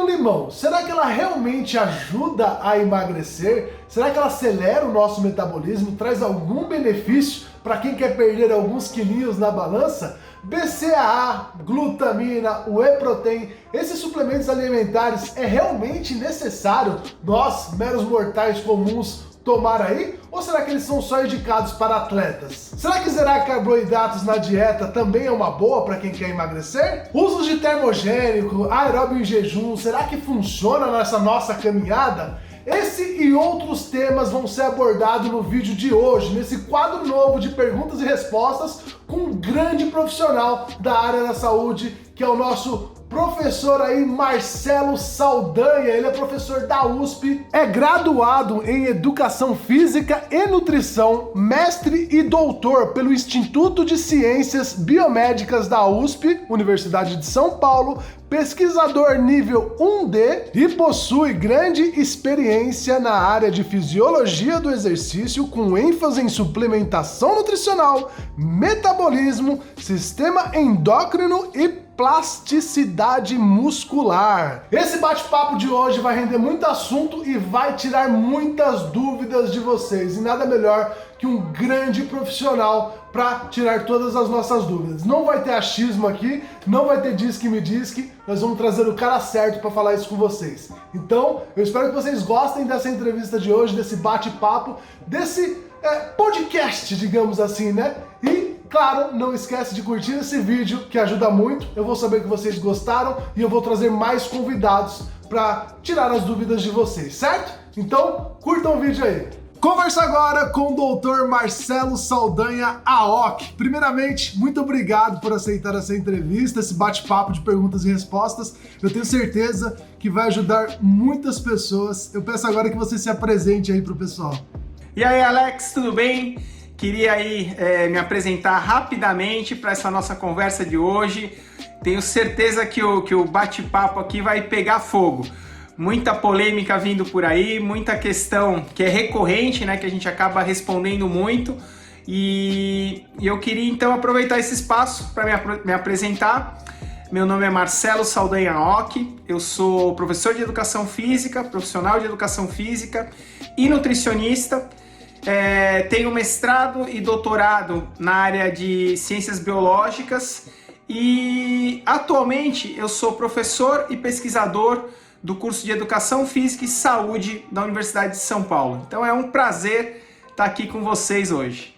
com limão, será que ela realmente ajuda a emagrecer? Será que ela acelera o nosso metabolismo? Traz algum benefício para quem quer perder alguns quilinhos na balança? BCAA, glutamina, whey protein, esses suplementos alimentares é realmente necessário nós, meros mortais comuns, tomar aí? Ou será que eles são só indicados para atletas? Será que zerar carboidratos na dieta também é uma boa para quem quer emagrecer? Usos de termogênico, aeróbio em jejum, será que funciona nessa nossa caminhada? Esse e outros temas vão ser abordados no vídeo de hoje, nesse quadro novo de perguntas e respostas com um grande profissional da área da saúde, que é o nosso professor aí, Marcelo Saldanha. Ele é professor da USP, é graduado em Educação Física e Nutrição, mestre e doutor pelo Instituto de Ciências Biomédicas da USP, Universidade de São Paulo, pesquisador nível 1D e possui grande experiência na área de fisiologia do exercício, com ênfase em suplementação nutricional, metabolismo, sistema endócrino e plasticidade muscular. Esse bate-papo de hoje vai render muito assunto e vai tirar muitas dúvidas de vocês. E nada melhor que um grande profissional para tirar todas as nossas dúvidas. Não vai ter achismo aqui, não vai ter diz que me diz que, nós vamos trazer o cara certo para falar isso com vocês. Então, eu espero que vocês gostem dessa entrevista de hoje, desse bate-papo, desse podcast, digamos assim, né? E, claro, não esquece de curtir esse vídeo, que ajuda muito. Eu vou saber que vocês gostaram e eu vou trazer mais convidados para tirar as dúvidas de vocês, certo? Então, curtam o vídeo aí. Conversa agora com o Dr. Marcelo Saldanha Aoki. Primeiramente, muito obrigado por aceitar essa entrevista, esse bate-papo de perguntas e respostas. Eu tenho certeza que vai ajudar muitas pessoas. Eu peço agora que você se apresente aí para o pessoal. E aí, Alex, tudo bem? Queria aí me apresentar rapidamente para essa nossa conversa de hoje. Tenho certeza que o bate-papo aqui vai pegar fogo. Muita polêmica vindo por aí, muita questão que é recorrente, né, que a gente acaba respondendo muito. E eu queria então aproveitar esse espaço para me apresentar. Meu nome é Marcelo Saldanha Aoki, eu sou professor de Educação Física, profissional de Educação Física e nutricionista. Tenho mestrado e doutorado na área de Ciências Biológicas e atualmente eu sou professor e pesquisador do curso de Educação Física e Saúde da Universidade de São Paulo. Então é um prazer estar aqui com vocês hoje.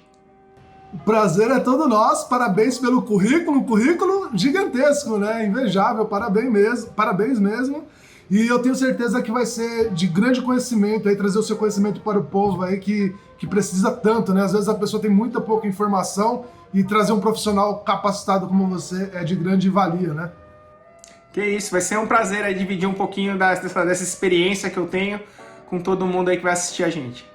O prazer é todo nosso, parabéns pelo currículo gigantesco, né? Invejável, parabéns mesmo. E eu tenho certeza que vai ser de grande conhecimento, aí, trazer o seu conhecimento para o povo aí que precisa tanto, né? Às vezes a pessoa tem muita pouca informação e trazer um profissional capacitado como você é de grande valia, né? Que isso, vai ser um prazer aí dividir um pouquinho dessa experiência que eu tenho com todo mundo aí que vai assistir a gente.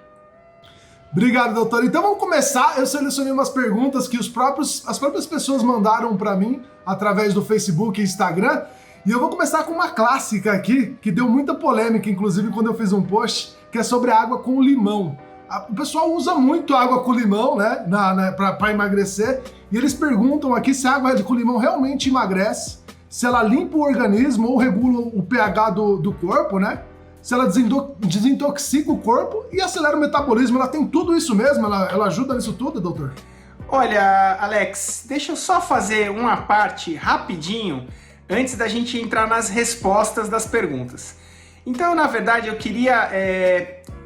Obrigado, doutor. Então vamos começar. Eu selecionei umas perguntas que as próprias pessoas mandaram para mim através do Facebook e Instagram. E eu vou começar com uma clássica aqui, que deu muita polêmica, inclusive quando eu fiz um post, que é sobre a água com limão. O pessoal usa muito água com limão, né, para emagrecer. E eles perguntam aqui se a água com limão realmente emagrece, se ela limpa o organismo ou regula o pH do corpo, né? Se ela desintoxica o corpo e acelera o metabolismo. Ela tem tudo isso mesmo? Ela ajuda nisso tudo, doutor? Olha, Alex, deixa eu só fazer uma parte rapidinho antes da gente entrar nas respostas das perguntas. Então, na verdade, eu queria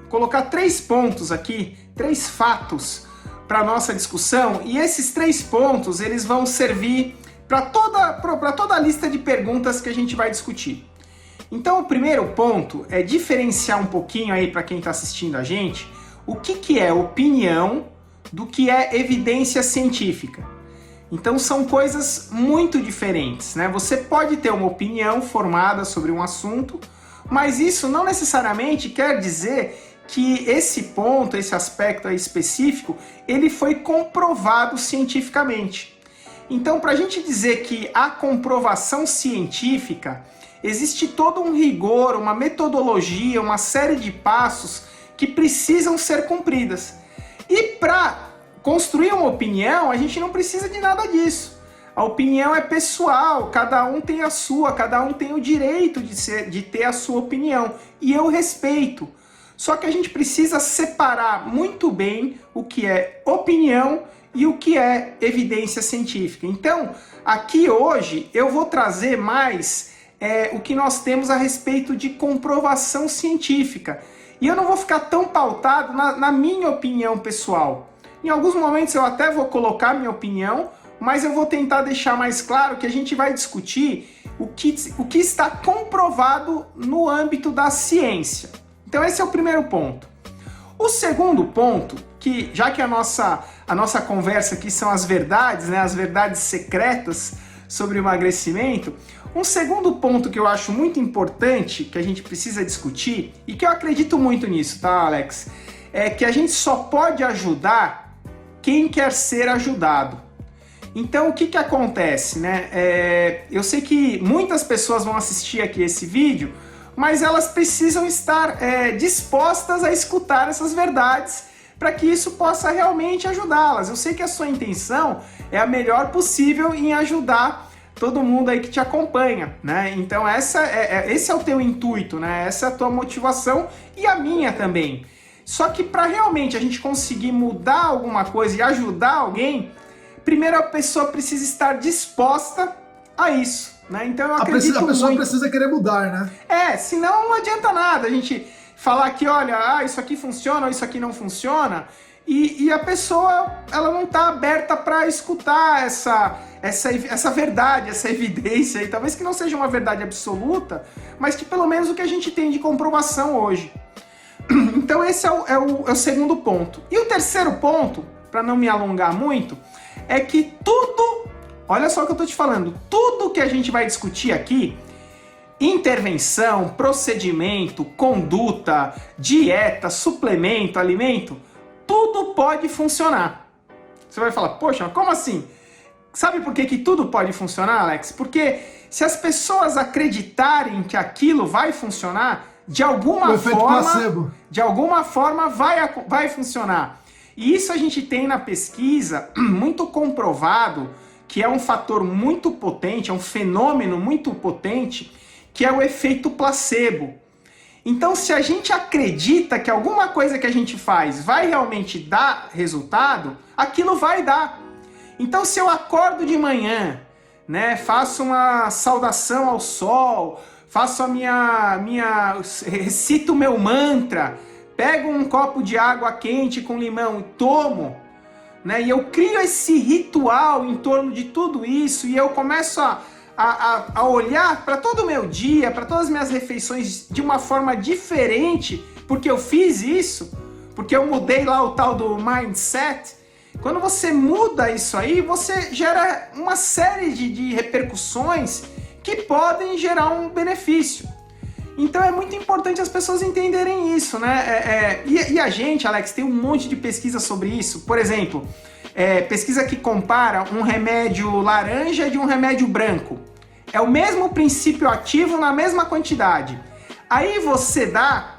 colocar 3 pontos aqui, 3 fatos para a nossa discussão, e esses 3 pontos eles vão servir para toda a lista de perguntas que a gente vai discutir. Então o primeiro ponto é diferenciar um pouquinho aí para quem está assistindo a gente o que é opinião do que é evidência científica. Então são coisas muito diferentes, né? Você pode ter uma opinião formada sobre um assunto, mas isso não necessariamente quer dizer que esse ponto, esse aspecto aí específico, ele foi comprovado cientificamente. Então, para a gente dizer que há comprovação científica, existe todo um rigor, uma metodologia, uma série de passos que precisam ser cumpridas. E para construir uma opinião, a gente não precisa de nada disso. A opinião é pessoal, cada um tem a sua, cada um tem o direito de ter a sua opinião. E eu respeito. Só que a gente precisa separar muito bem o que é opinião e o que é evidência científica. Então, aqui hoje eu vou trazer mais o que nós temos a respeito de comprovação científica. E eu não vou ficar tão pautado na minha opinião pessoal. Em alguns momentos eu até vou colocar minha opinião, mas eu vou tentar deixar mais claro que a gente vai discutir o que está comprovado no âmbito da ciência. Então esse é o primeiro ponto. O segundo ponto, que já que a nossa conversa aqui são as verdades, né, as verdades secretas sobre o emagrecimento, um segundo ponto que eu acho muito importante, que a gente precisa discutir, e que eu acredito muito nisso, tá, Alex? É que a gente só pode ajudar quem quer ser ajudado. Então, o que acontece, né? Eu sei que muitas pessoas vão assistir aqui esse vídeo, mas elas precisam estar dispostas a escutar essas verdades para que isso possa realmente ajudá-las. Eu sei que a sua intenção é a melhor possível em ajudar todo mundo aí que te acompanha, né? Então, esse é o teu intuito, né? Essa é a tua motivação e a minha também. Só que para realmente a gente conseguir mudar alguma coisa e ajudar alguém, primeiro a pessoa precisa estar disposta a isso, né? Então eu acredito a pessoa muito. Precisa querer mudar, né? Senão não adianta nada a gente falar que, olha, isso aqui funciona, ou isso aqui não funciona, e a pessoa, ela não está aberta para escutar essa verdade, essa evidência, e talvez que não seja uma verdade absoluta, mas que pelo menos o que a gente tem de comprovação hoje. Então esse é o segundo ponto. E o terceiro ponto, para não me alongar muito, é que tudo, olha só o que eu tô te falando, tudo que a gente vai discutir aqui, intervenção, procedimento, conduta, dieta, suplemento, alimento, tudo pode funcionar. Você vai falar, poxa, como assim? Sabe por que tudo pode funcionar, Alex? Porque se as pessoas acreditarem que aquilo vai funcionar, de alguma forma vai funcionar. E isso a gente tem na pesquisa muito comprovado, que é um fator muito potente, é um fenômeno muito potente, que é o efeito placebo. Então, se a gente acredita que alguma coisa que a gente faz vai realmente dar resultado, aquilo vai dar. Então, se eu acordo de manhã, né, faço uma saudação ao sol, faço recito o meu mantra, pego um copo de água quente com limão e tomo, né? E eu crio esse ritual em torno de tudo isso e eu começo a olhar para todo o meu dia, para todas as minhas refeições de uma forma diferente, porque eu fiz isso, porque eu mudei lá o tal do mindset. Quando você muda isso aí, você gera uma série de repercussões que podem gerar um benefício. Então é muito importante as pessoas entenderem isso, né? E a gente, Alex, tem um monte de pesquisa sobre isso. Por exemplo, pesquisa que compara um remédio laranja de um remédio branco. É o mesmo princípio ativo na mesma quantidade. Aí você dá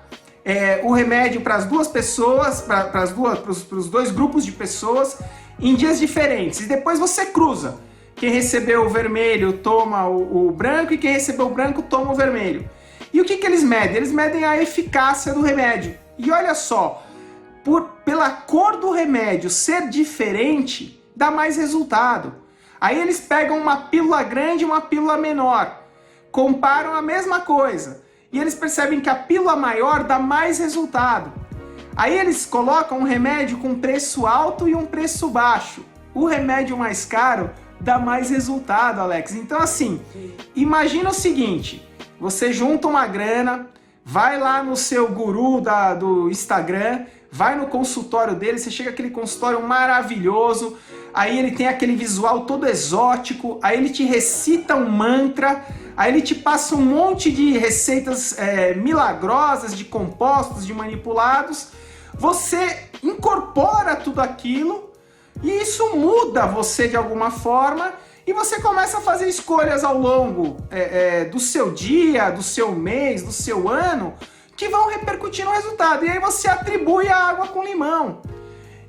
o remédio para as duas pessoas, para os dois grupos de pessoas em dias diferentes. E depois você cruza. Quem recebeu o vermelho toma o branco e quem recebeu o branco toma o vermelho. E o que eles medem? Eles medem a eficácia do remédio. E olha só, pela cor do remédio ser diferente, dá mais resultado. Aí eles pegam uma pílula grande e uma pílula menor, comparam a mesma coisa, e eles percebem que a pílula maior dá mais resultado. Aí eles colocam um remédio com preço alto e um preço baixo. O remédio mais caro dá mais resultado, Alex. Então assim, imagina o seguinte, você junta uma grana, vai lá no seu guru do Instagram, vai no consultório dele, você chega aquele consultório maravilhoso, aí ele tem aquele visual todo exótico, aí ele te recita um mantra, aí ele te passa um monte de receitas milagrosas, de compostos, de manipulados, você incorpora tudo aquilo e isso muda você de alguma forma e você começa a fazer escolhas ao longo do seu dia, do seu mês, do seu ano, que vão repercutir no resultado. E aí você atribui a água com limão.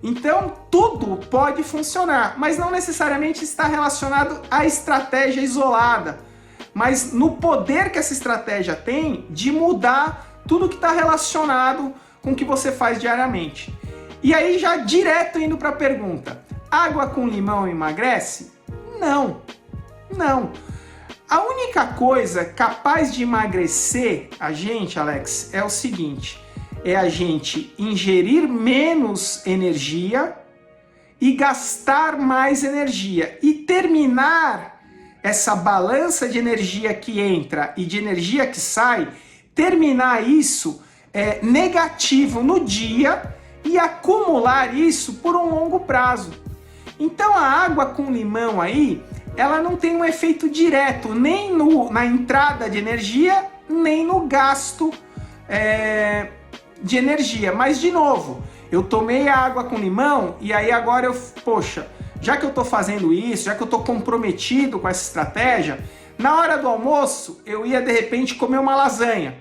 Então, tudo pode funcionar, mas não necessariamente está relacionado à estratégia isolada, mas no poder que essa estratégia tem de mudar tudo que está relacionado com o que você faz diariamente. E aí, já direto indo para a pergunta, água com limão emagrece? Não, não. A única coisa capaz de emagrecer a gente, Alex, é o seguinte, é a gente ingerir menos energia e gastar mais energia e terminar essa balança de energia que entra e de energia que sai, terminar isso negativo no dia e acumular isso por um longo prazo. Então a água com limão aí, ela não tem um efeito direto nem na entrada de energia, nem no gasto de energia. Mas de novo, eu tomei a água com limão e aí agora poxa, já que eu tô fazendo isso, já que eu tô comprometido com essa estratégia, na hora do almoço eu ia de repente comer uma lasanha.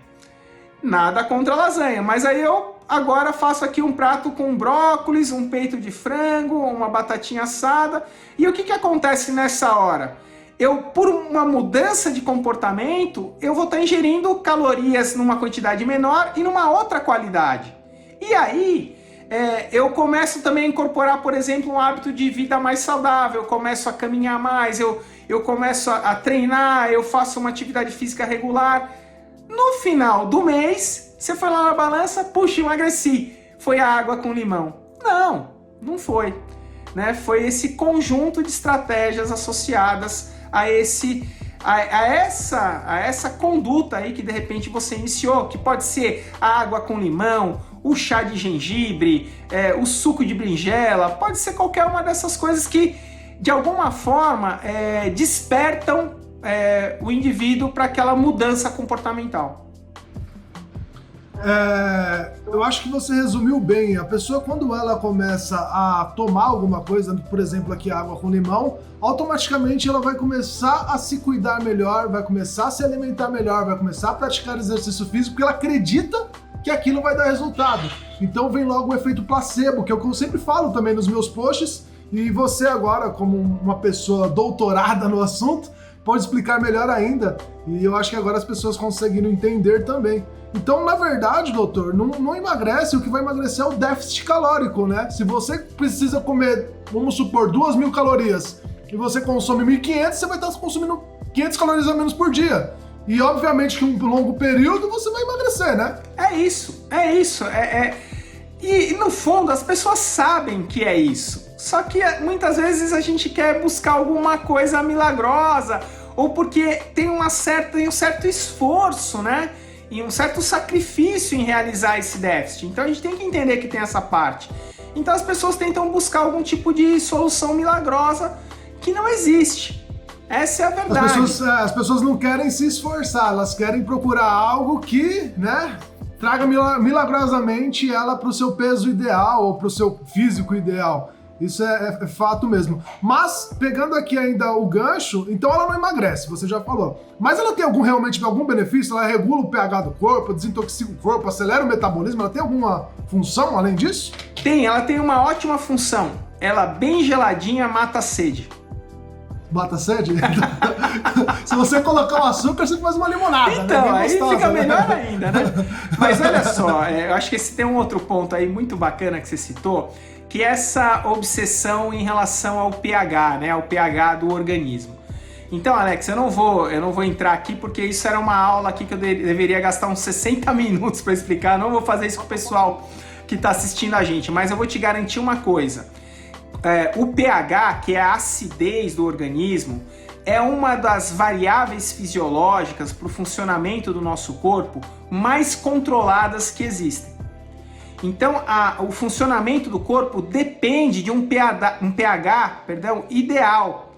Nada contra a lasanha, mas aí eu agora faço aqui um prato com brócolis, um peito de frango, uma batatinha assada. E o que acontece nessa hora? Por uma mudança de comportamento, eu vou estar ingerindo calorias numa quantidade menor e numa outra qualidade. E aí, eu começo também a incorporar, por exemplo, um hábito de vida mais saudável, eu começo a caminhar mais, eu começo a treinar, eu faço uma atividade física regular. No final do mês, você foi lá na balança, puxa, emagreci. Foi a água com limão. Não, não foi. Né? Foi esse conjunto de estratégias associadas a essa conduta aí que de repente você iniciou, que pode ser a água com limão, o chá de gengibre, o suco de berinjela, pode ser qualquer uma dessas coisas que de alguma forma despertam o indivíduo para aquela mudança comportamental. Eu acho que você resumiu bem. A pessoa, quando ela começa a tomar alguma coisa, por exemplo, aqui água com limão, automaticamente ela vai começar a se cuidar melhor, vai começar a se alimentar melhor, vai começar a praticar exercício físico, porque ela acredita que aquilo vai dar resultado. Então vem logo o efeito placebo, que é o que eu sempre falo também nos meus posts, e você agora, como uma pessoa doutorada no assunto, pode explicar melhor ainda, e eu acho que agora as pessoas conseguiram entender também. Então, na verdade, doutor, não emagrece, o que vai emagrecer é o déficit calórico, né? Se você precisa comer, vamos supor, 2.000 calorias, e você consome 1.500, você vai estar consumindo 500 calorias a menos por dia. E, obviamente, que em um longo período você vai emagrecer, né? É isso. E, no fundo, as pessoas sabem que é isso. Só que, muitas vezes, a gente quer buscar alguma coisa milagrosa, ou porque tem um certo esforço, né? E um certo sacrifício em realizar esse déficit. Então a gente tem que entender que tem essa parte. Então as pessoas tentam buscar algum tipo de solução milagrosa que não existe. Essa é a verdade. As pessoas não querem se esforçar, elas querem procurar algo que, né, traga milagrosamente ela para o seu peso ideal ou para o seu físico ideal. Isso é fato mesmo. Mas, pegando aqui ainda o gancho, então ela não emagrece, você já falou. Mas ela tem realmente algum benefício? Ela regula o pH do corpo, desintoxica o corpo, acelera o metabolismo? Ela tem alguma função além disso? Tem, ela tem uma ótima função. Ela bem geladinha mata a sede. Mata a sede? Se você colocar um açúcar, você faz uma limonada. Então, né? Aí gostosa, fica né? melhor ainda, né? Mas olha só, eu acho que tem um outro ponto aí muito bacana que você citou, que é essa obsessão em relação ao pH, né, ao pH do organismo. Então, Alex, eu não vou entrar aqui porque isso era uma aula aqui que eu deveria gastar uns 60 minutos para explicar, não vou fazer isso com o pessoal que está assistindo a gente, mas eu vou te garantir uma coisa. O pH, que é a acidez do organismo, é uma das variáveis fisiológicas para o funcionamento do nosso corpo mais controladas que existem. Então, o funcionamento do corpo depende de um pH ideal.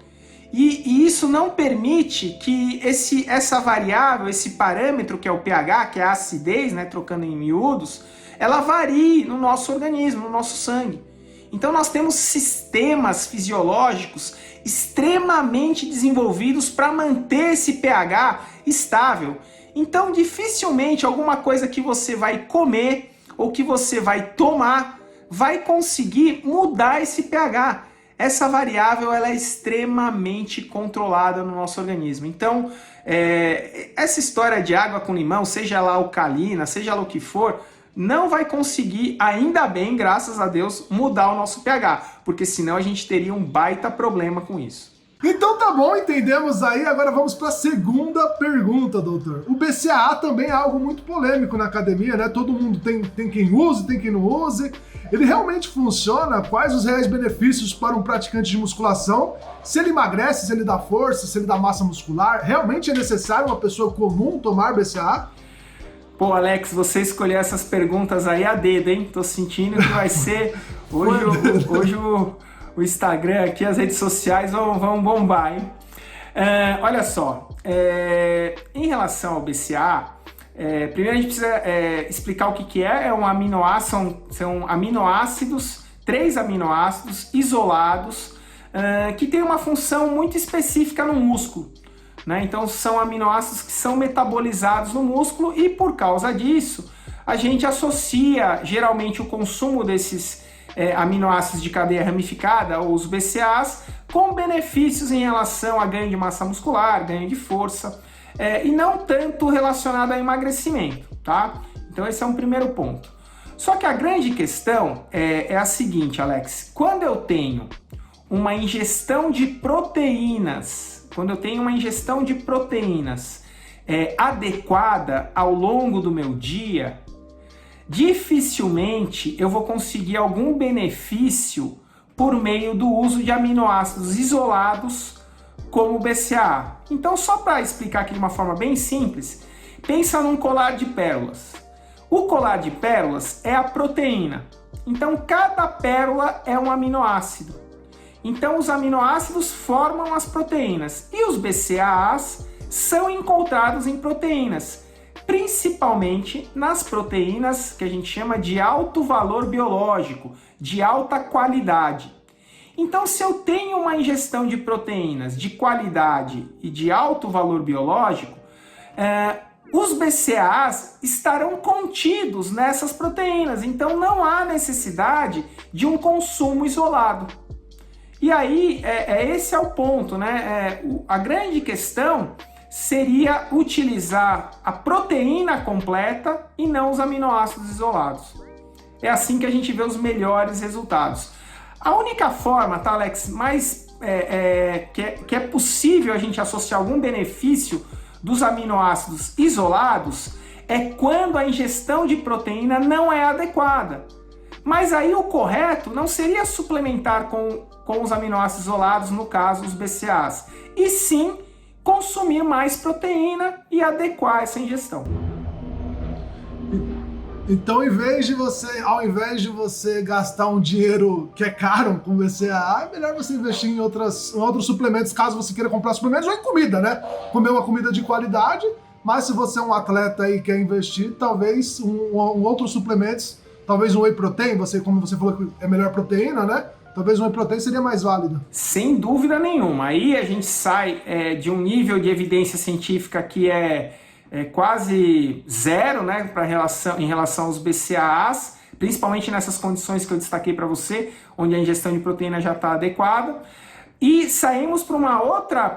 E isso não permite que essa variável, esse parâmetro que é o pH, que é a acidez, né, trocando em miúdos, ela varie no nosso organismo, no nosso sangue. Então nós temos sistemas fisiológicos extremamente desenvolvidos para manter esse pH estável. Então dificilmente alguma coisa que você vai comer ou que você vai tomar vai conseguir mudar esse pH. Essa variável ela é extremamente controlada no nosso organismo. Então, essa história de água com limão, seja ela alcalina, seja lá o que for, não vai conseguir, ainda bem, graças a Deus, mudar o nosso pH, porque senão a gente teria um baita problema com isso. Então tá bom, entendemos aí. Agora vamos para a segunda pergunta, doutor. O BCAA também é algo muito polêmico na academia, né? Todo mundo tem quem use, tem quem não use. Ele realmente funciona? Quais os reais benefícios para um praticante de musculação? Se ele emagrece, se ele dá força, se ele dá massa muscular? Realmente é necessário uma pessoa comum tomar BCAA? Pô, Alex, você escolheu essas perguntas aí a dedo, hein? Tô sentindo que vai ser... Hoje o Instagram aqui, as redes sociais vão bombar, hein? Olha só, em relação ao BCAA, primeiro a gente precisa explicar o que é. São aminoácidos, 3 aminoácidos isolados, que tem uma função muito específica no músculo. Né? Então são aminoácidos que são metabolizados no músculo e por causa disso a gente associa geralmente o consumo desses aminoácidos de cadeia ramificada, ou os BCAAs, com benefícios em relação a ganho de massa muscular, ganho de força, e não tanto relacionado a emagrecimento, tá? Então esse é um primeiro ponto. Só que a grande questão é a seguinte, Alex, quando eu tenho uma ingestão de proteínas, adequada ao longo do meu dia, dificilmente eu vou conseguir algum benefício por meio do uso de aminoácidos isolados como o BCAA. Então, só para explicar aqui de uma forma bem simples, pensa num colar de pérolas. O colar de pérolas é a proteína. Então, cada pérola é um aminoácido. Então, os aminoácidos formam as proteínas e os BCAAs são encontrados em proteínas, principalmente nas proteínas que a gente chama de alto valor biológico, de alta qualidade. Então, se eu tenho uma ingestão de proteínas de qualidade e de alto valor biológico, os BCAAs estarão contidos nessas proteínas, então não há necessidade de um consumo isolado. E aí, esse é o ponto, né? A grande questão seria utilizar a proteína completa e não os aminoácidos isolados. É assim que a gente vê os melhores resultados. A única forma, tá, Alex, que é possível a gente associar algum benefício dos aminoácidos isolados é quando a ingestão de proteína não é adequada. Mas aí o correto não seria suplementar com os aminoácidos isolados, no caso os BCAAs, e sim consumir mais proteína e adequar essa ingestão. Então, ao invés de você gastar um dinheiro que é caro com BCAA, é melhor você investir em outros suplementos, caso você queira comprar suplementos, ou em comida, né? Comer uma comida de qualidade, mas se você é um atleta aí e quer investir, talvez um outro suplementos, talvez um whey protein, como você falou que é melhor proteína, né? Talvez um whey protein seria mais válido. Sem dúvida nenhuma. Aí a gente sai de um nível de evidência científica que é quase zero, né, em relação aos BCAAs, principalmente nessas condições que eu destaquei para você, onde a ingestão de proteína já está adequada. E saímos para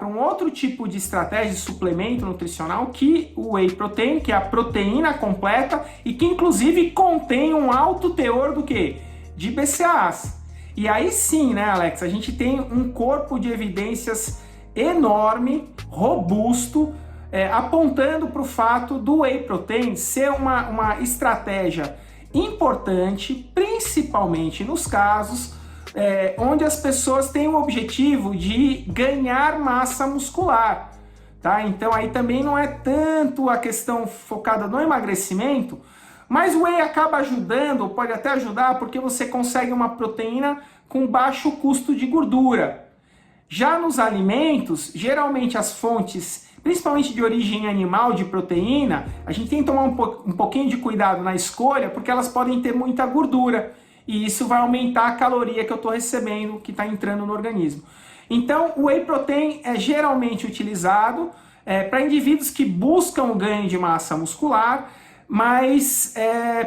um outro tipo de estratégia de suplemento nutricional, que o whey protein, que é a proteína completa e que inclusive contém um alto teor do quê? De BCAAs. E aí sim, né, Alex, a gente tem um corpo de evidências enorme, robusto, apontando para o fato do whey protein ser uma estratégia importante, principalmente nos casos onde as pessoas têm o objetivo de ganhar massa muscular, tá? Então aí também não é tanto a questão focada no emagrecimento, mas o whey acaba ajudando, pode até ajudar, porque você consegue uma proteína com baixo custo de gordura. Já nos alimentos, geralmente as fontes, principalmente de origem animal, de proteína, a gente tem que tomar um pouquinho de cuidado na escolha, porque elas podem ter muita gordura. E isso vai aumentar a caloria que eu estou recebendo, que está entrando no organismo. Então, o whey protein é geralmente utilizado para indivíduos que buscam o ganho de massa muscular, mas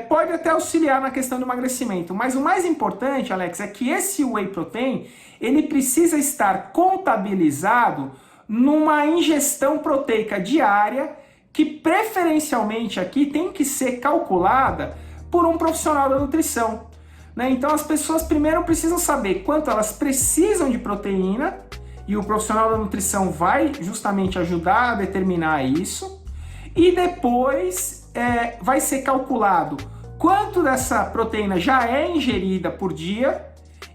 pode até auxiliar na questão do emagrecimento. Mas o mais importante, Alex, é que esse whey protein, ele precisa estar contabilizado numa ingestão proteica diária, que preferencialmente aqui tem que ser calculada por um profissional da nutrição, né? Então as pessoas primeiro precisam saber quanto elas precisam de proteína, e o profissional da nutrição vai justamente ajudar a determinar isso, e depois vai ser calculado quanto dessa proteína já é ingerida por dia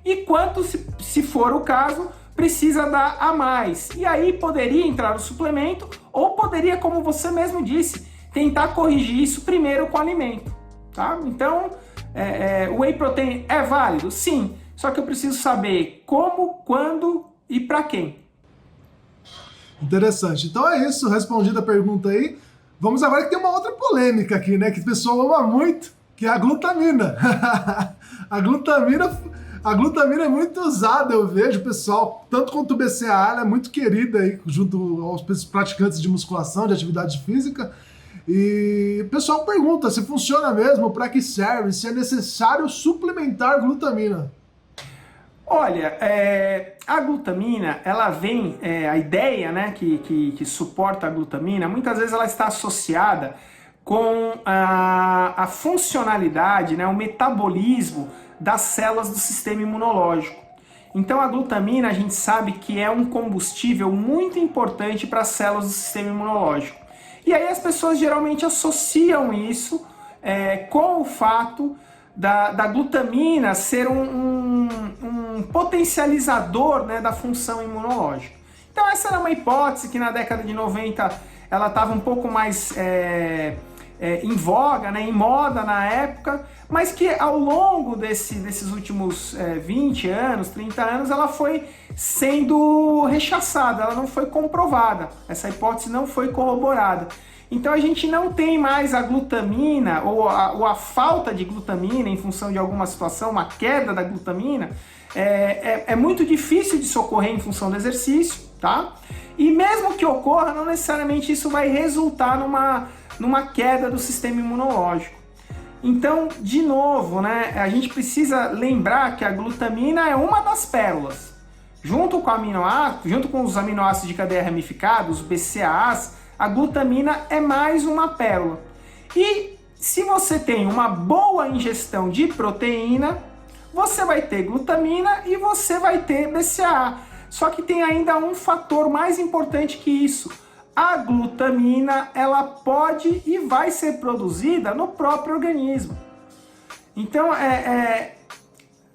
e quanto, se for o caso, precisa dar a mais. E aí poderia entrar no suplemento, ou poderia, como você mesmo disse, tentar corrigir isso primeiro com alimento, tá? Então, o whey protein é válido? Sim, só que eu preciso saber como, quando e para quem. Interessante. Então é isso, respondida a pergunta aí. Vamos agora que tem uma outra polêmica aqui, né? Que o pessoal ama muito, que é a glutamina. A glutamina é muito usada, eu vejo, pessoal, tanto quanto o BCAA, ela é muito querida aí, junto aos praticantes de musculação, de atividade física. E o pessoal pergunta se funciona mesmo, para que serve, se é necessário suplementar glutamina. Olha, a glutamina, ela vem, a ideia, né, que suporta a glutamina, muitas vezes ela está associada com a funcionalidade, né, o metabolismo das células do sistema imunológico. Então a glutamina, a gente sabe que é um combustível muito importante para as células do sistema imunológico. E aí as pessoas geralmente associam isso com o fato da glutamina ser um potencializador, né, da função imunológica. Então essa era uma hipótese que na década de 90 ela estava um pouco mais em voga, né, em moda na época, mas que ao longo desses últimos 20 anos, 30 anos, ela foi sendo rechaçada, ela não foi comprovada, essa hipótese não foi corroborada. Então a gente não tem mais a glutamina ou a falta de glutamina em função de alguma situação, uma queda da glutamina, é muito difícil de socorrer em função do exercício, tá? E mesmo que ocorra, não necessariamente isso vai resultar numa queda do sistema imunológico. Então, de novo, né, a gente precisa lembrar que a glutamina é uma das pérolas. Junto com os aminoácidos de cadeia ramificada, os BCAAs, a glutamina é mais uma pérola. E se você tem uma boa ingestão de proteína, você vai ter glutamina e você vai ter BCAA. Só que tem ainda um fator mais importante que isso. A glutamina, ela pode e vai ser produzida no próprio organismo. Então,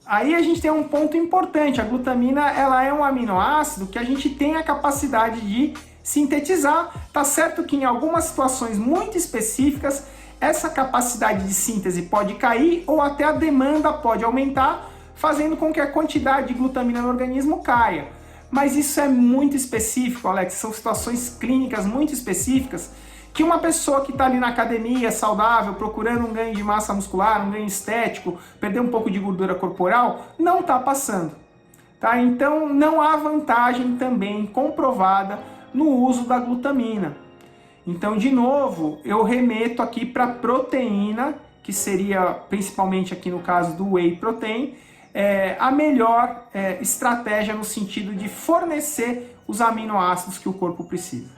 aí a gente tem um ponto importante. A glutamina, ela é um aminoácido que a gente tem a capacidade de sintetizar. Tá certo que em algumas situações muito específicas, essa capacidade de síntese pode cair ou até a demanda pode aumentar, fazendo com que a quantidade de glutamina no organismo caia. Mas isso é muito específico, Alex, são situações clínicas muito específicas que uma pessoa que está ali na academia, saudável, procurando um ganho de massa muscular, um ganho estético, perder um pouco de gordura corporal, não está passando. Tá? Então não há vantagem também comprovada no uso da glutamina. Então, de novo, eu remeto aqui para a proteína, que seria principalmente aqui no caso do whey protein, a melhor estratégia no sentido de fornecer os aminoácidos que o corpo precisa.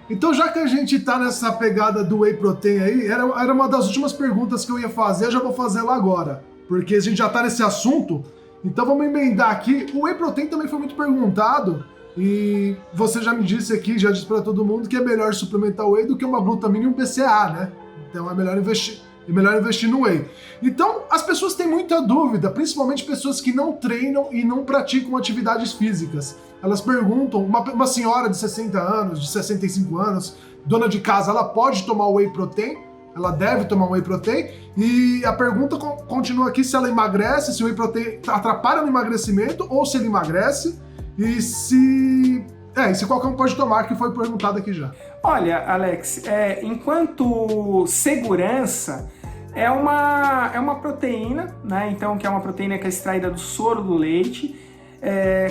Então, já que a gente tá nessa pegada do whey protein aí, era uma das últimas perguntas que eu ia fazer, eu já vou fazer lá agora, porque a gente já tá nesse assunto, então vamos emendar aqui. O whey protein também foi muito perguntado, e você já me disse aqui, já disse para todo mundo que é melhor suplementar o whey do que uma glutamina e um BCAA, né? Então é melhor investir no whey. Então, as pessoas têm muita dúvida, principalmente pessoas que não treinam e não praticam atividades físicas. Elas perguntam, uma senhora de 60 anos, de 65 anos, dona de casa, ela pode tomar whey protein? Ela deve tomar whey protein? E a pergunta continua aqui se ela emagrece, se o whey protein atrapalha no emagrecimento ou se ele emagrece, e se qualquer um pode tomar, que foi perguntado aqui já. Olha, Alex, enquanto segurança, é uma proteína, né? Então, que é uma proteína que é extraída do soro do leite.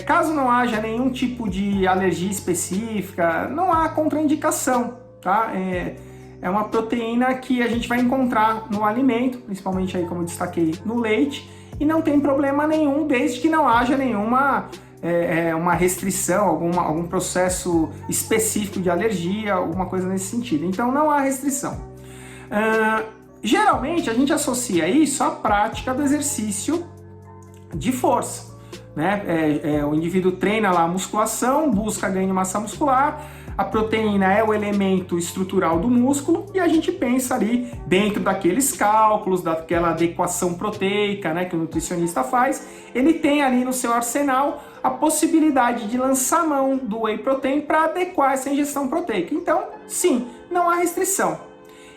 Caso não haja nenhum tipo de alergia específica, não há contraindicação, tá? é uma proteína que a gente vai encontrar no alimento, principalmente aí, como eu destaquei, no leite, e não tem problema nenhum, desde que não haja nenhuma uma restrição, algum processo específico de alergia, alguma coisa nesse sentido. Então não há restrição. Geralmente a gente associa isso à prática do exercício de força, né? O indivíduo treina lá a musculação, busca ganho de massa muscular, a proteína é o elemento estrutural do músculo e a gente pensa ali dentro daqueles cálculos, daquela adequação proteica, né, que o nutricionista faz, ele tem ali no seu arsenal a possibilidade de lançar mão do whey protein para adequar essa ingestão proteica. Então, sim, não há restrição.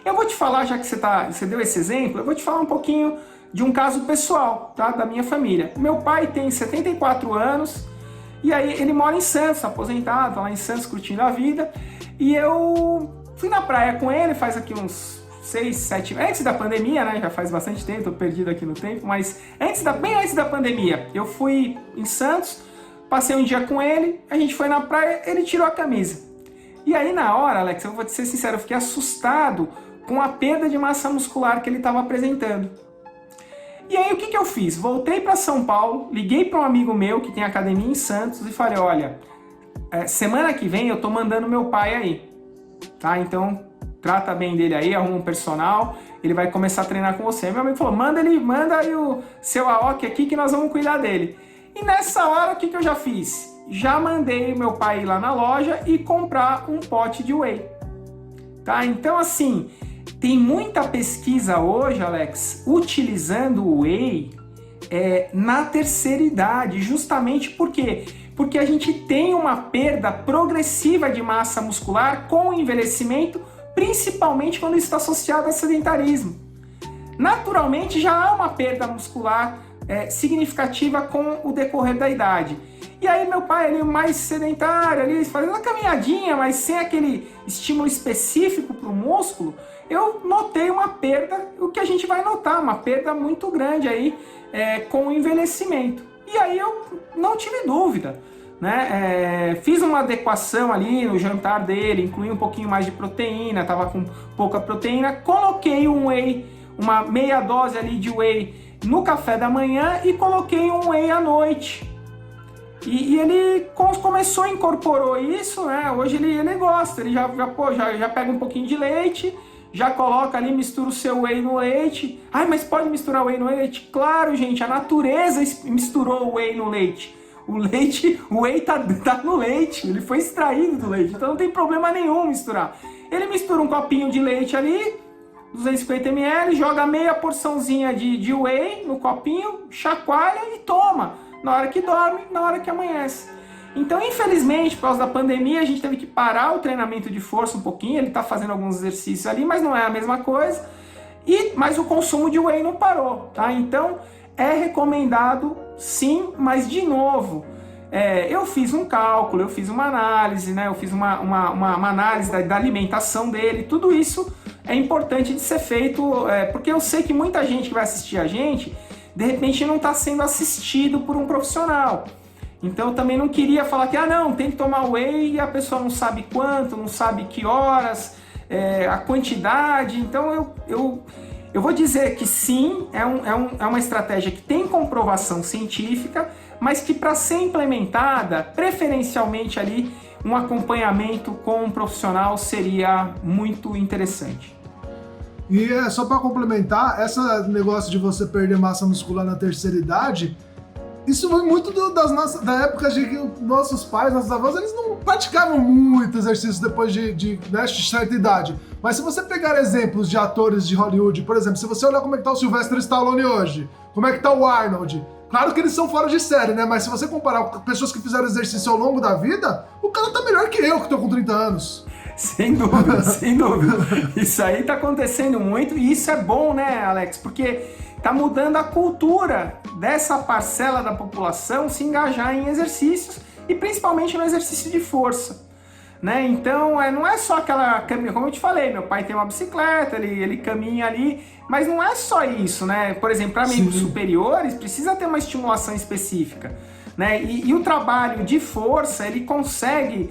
Eu vou te falar, já que você deu esse exemplo, eu vou te falar um pouquinho de um caso pessoal, tá, da minha família. Meu pai tem 74 anos, e aí ele mora em Santos, aposentado, tá lá em Santos curtindo a vida. E eu fui na praia com ele faz aqui uns 6, 7 meses, antes da pandemia, né? Já faz bastante tempo, tô perdido aqui no tempo, mas bem antes da pandemia, eu fui em Santos, passei um dia com ele, a gente foi na praia, ele tirou a camisa. E aí na hora, Alex, eu vou te ser sincero, eu fiquei assustado com a perda de massa muscular que ele estava apresentando. E aí o que eu fiz? Voltei para São Paulo, liguei para um amigo meu que tem academia em Santos e falei, olha, semana que vem eu tô mandando meu pai aí, tá? Então trata bem dele aí, arruma um personal, ele vai começar a treinar com você. Meu amigo falou, manda aí o seu Aoki aqui que nós vamos cuidar dele. E nessa hora o que eu já fiz? Já mandei meu pai ir lá na loja e comprar um pote de whey, tá? Então assim, tem muita pesquisa hoje, Alex, utilizando o whey na terceira idade, justamente por quê? Porque a gente tem uma perda progressiva de massa muscular com o envelhecimento, principalmente quando está associado a sedentarismo. Naturalmente já há uma perda muscular significativa com o decorrer da idade. E aí meu pai ali mais sedentário, ali fazendo uma caminhadinha, mas sem aquele estímulo específico para o músculo, eu notei uma perda, o que a gente vai notar, uma perda muito grande aí com o envelhecimento. E aí eu não tive dúvida, né? Fiz uma adequação ali no jantar dele, incluí um pouquinho mais de proteína, estava com pouca proteína, coloquei um whey, uma meia dose ali de whey no café da manhã e coloquei um whey à noite. E ele começou, incorporou isso, né? Hoje ele gosta, ele já pega um pouquinho de leite, já coloca ali, mistura o seu whey no leite. Ai, mas pode misturar o whey no leite? Claro, gente, a natureza misturou o whey no leite. O whey tá no leite, ele foi extraído do leite, então não tem problema nenhum misturar. Ele mistura um copinho de leite ali, 250 ml, joga meia porçãozinha de whey no copinho, chacoalha e toma. Na hora que dorme, na hora que amanhece. Então, infelizmente, por causa da pandemia, a gente teve que parar o treinamento de força um pouquinho, ele está fazendo alguns exercícios ali, mas não é a mesma coisa, mas o consumo de whey não parou, tá? Então, é recomendado sim, mas de novo, eu fiz um cálculo, eu fiz uma análise, né? Eu fiz uma análise da alimentação dele, tudo isso é importante de ser feito, porque eu sei que muita gente que vai assistir a gente, de repente não está sendo assistido por um profissional. Então eu também não queria falar que não, tem que tomar whey e a pessoa não sabe quanto, não sabe que horas, a quantidade. Então eu vou dizer que sim, é uma estratégia que tem comprovação científica, mas que para ser implementada, preferencialmente ali, um acompanhamento com um profissional seria muito interessante. E só para complementar, esse negócio de você perder massa muscular na terceira idade, isso foi muito da época de que nossos pais, nossos avós, eles não praticavam muito exercício depois de certa idade. Mas se você pegar exemplos de atores de Hollywood, por exemplo, se você olhar como é que tá o Sylvester Stallone hoje, como é que tá o Arnold, claro que eles são fora de série, né? Mas se você comparar com pessoas que fizeram exercício ao longo da vida, o cara tá melhor que eu, que tô com 30 anos. Sem dúvida, sem dúvida. Isso aí tá acontecendo muito e isso é bom, né, Alex? Porque tá mudando a cultura dessa parcela da população se engajar em exercícios e principalmente no exercício de força, né? Então, não é só aquela caminhada, como eu te falei, meu pai tem uma bicicleta, ele caminha ali, mas não é só isso, né? Por exemplo, para membros superiores precisa ter uma estimulação específica. né? E o trabalho de força, ele consegue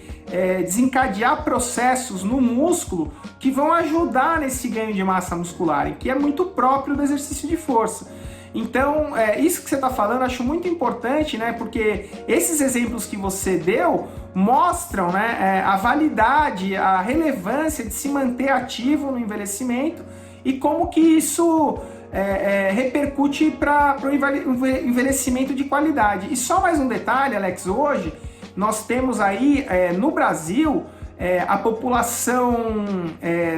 desencadear processos no músculo que vão ajudar nesse ganho de massa muscular, e que é muito próprio do exercício de força. Então, isso que você está falando, eu acho muito importante, né? Porque esses exemplos que você deu mostram, né, a validade, a relevância de se manter ativo no envelhecimento e como que isso repercute para o envelhecimento de qualidade. E só mais um detalhe, Alex, hoje nós temos aí no Brasil a população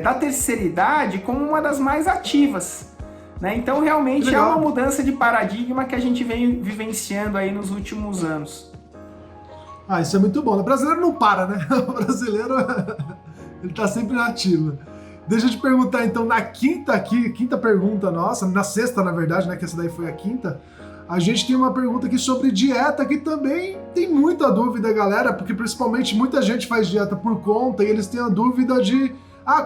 da terceira idade como uma das mais ativas, né? Então realmente é uma mudança de paradigma que a gente vem vivenciando aí nos últimos anos. Ah, isso é muito bom. O brasileiro não para, né? O brasileiro ele tá sempre na ativa. Deixa eu te perguntar, então, na quinta pergunta nossa, na sexta, na verdade, né, que essa daí foi a quinta, a gente tem uma pergunta aqui sobre dieta, que também tem muita dúvida, galera, porque principalmente muita gente faz dieta por conta e eles têm a dúvida de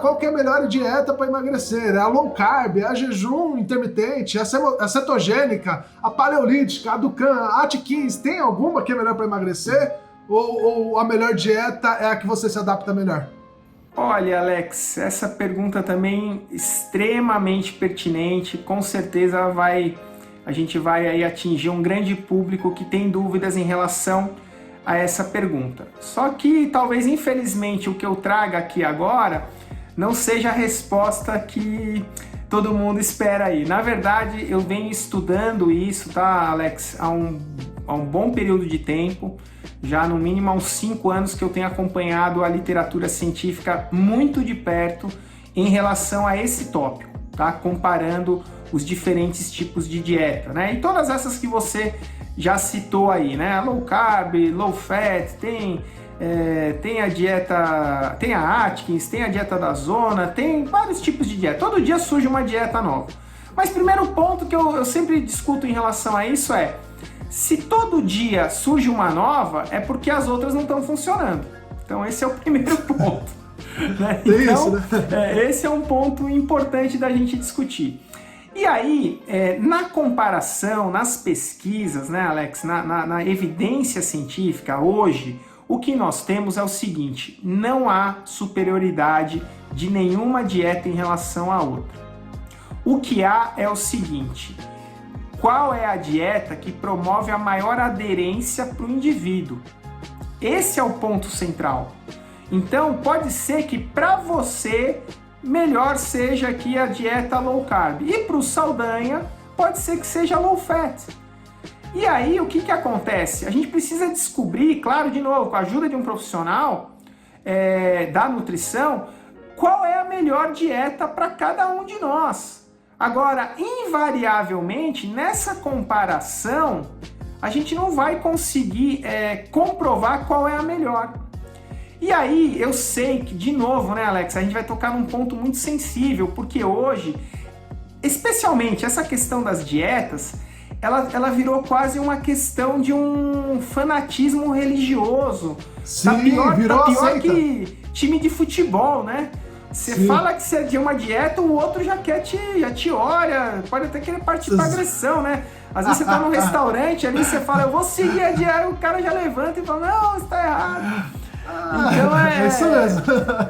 qual que é a melhor dieta para emagrecer? É a low carb, é a jejum intermitente, a cetogênica, a paleolítica, a Dukan, a Atkins, tem alguma que é melhor para emagrecer? Ou a melhor dieta é a que você se adapta melhor? Olha, Alex, essa pergunta também extremamente pertinente, com certeza a gente vai aí atingir um grande público que tem dúvidas em relação a essa pergunta. Só que talvez, infelizmente, o que eu traga aqui agora não seja a resposta que todo mundo espera aí. Na verdade, eu venho estudando isso, tá, Alex, há um bom período de tempo, já no mínimo há uns 5 anos que eu tenho acompanhado a literatura científica muito de perto em relação a esse tópico, tá? Comparando os diferentes tipos de dieta, né? E todas essas que você já citou aí, né? Low carb, low fat, tem a dieta, tem a Atkins, tem a dieta da zona, tem vários tipos de dieta. Todo dia surge uma dieta nova. Mas primeiro ponto que eu sempre discuto em relação a isso é: se todo dia surge uma nova, é porque as outras não estão funcionando. Então esse é o primeiro ponto. Né? Então, isso, né? Esse é um ponto importante da gente discutir. E aí, na comparação, nas pesquisas, né, Alex, na evidência científica, hoje, o que nós temos é o seguinte: não há superioridade de nenhuma dieta em relação à outra. O que há é o seguinte: qual é a dieta que promove a maior aderência para o indivíduo? Esse é o ponto central. Então, pode ser que para você melhor seja aqui a dieta low carb. E para o Saldanha, pode ser que seja low fat. E aí, o que acontece? A gente precisa descobrir, claro, de novo, com a ajuda de um profissional da nutrição, qual é a melhor dieta para cada um de nós. Agora, invariavelmente, nessa comparação, a gente não vai conseguir comprovar qual é a melhor. E aí, eu sei que, de novo, né, Alex, a gente vai tocar num ponto muito sensível, porque hoje, especialmente essa questão das dietas, ela virou quase uma questão de um fanatismo religioso. Sim, tá pior seita. Que time de futebol, né? Você fala que você é de uma dieta, o outro já te olha, pode até querer partir pra agressão, né? Às vezes você tá num restaurante, ali você fala, eu vou seguir a dieta, o cara já levanta e fala, não, você tá errado. Então é isso mesmo.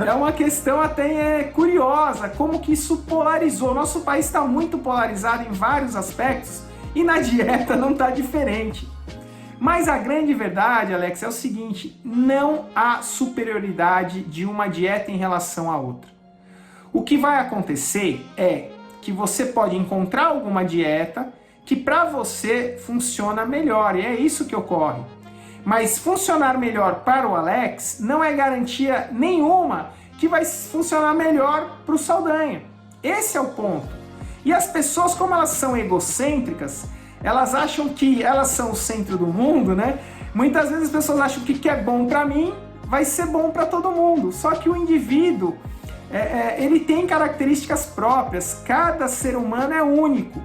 É uma questão até curiosa, como que isso polarizou. Nosso país está muito polarizado em vários aspectos e na dieta não está diferente. Mas a grande verdade, Alex, é o seguinte: não há superioridade de uma dieta em relação à outra. O que vai acontecer é que você pode encontrar alguma dieta que para você funciona melhor, e é isso que ocorre. Mas funcionar melhor para o Alex não é garantia nenhuma que vai funcionar melhor para o Saldanha. Esse é o ponto. E as pessoas, como elas são egocêntricas, elas acham que elas são o centro do mundo, né? Muitas vezes as pessoas acham que o que é bom para mim vai ser bom para todo mundo. Só que o indivíduo, ele tem características próprias. Cada ser humano é único.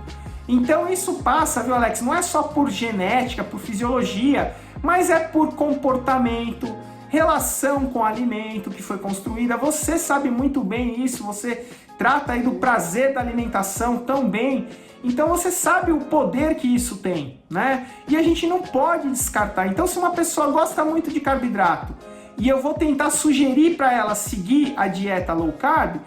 Então isso passa, viu, Alex? Não é só por genética, por fisiologia, mas é por comportamento, relação com o alimento que foi construída. Você sabe muito bem isso, você trata aí do prazer da alimentação tão bem. Então você sabe o poder que isso tem, né? E a gente não pode descartar. Então se uma pessoa gosta muito de carboidrato e eu vou tentar sugerir para ela seguir a dieta low carb,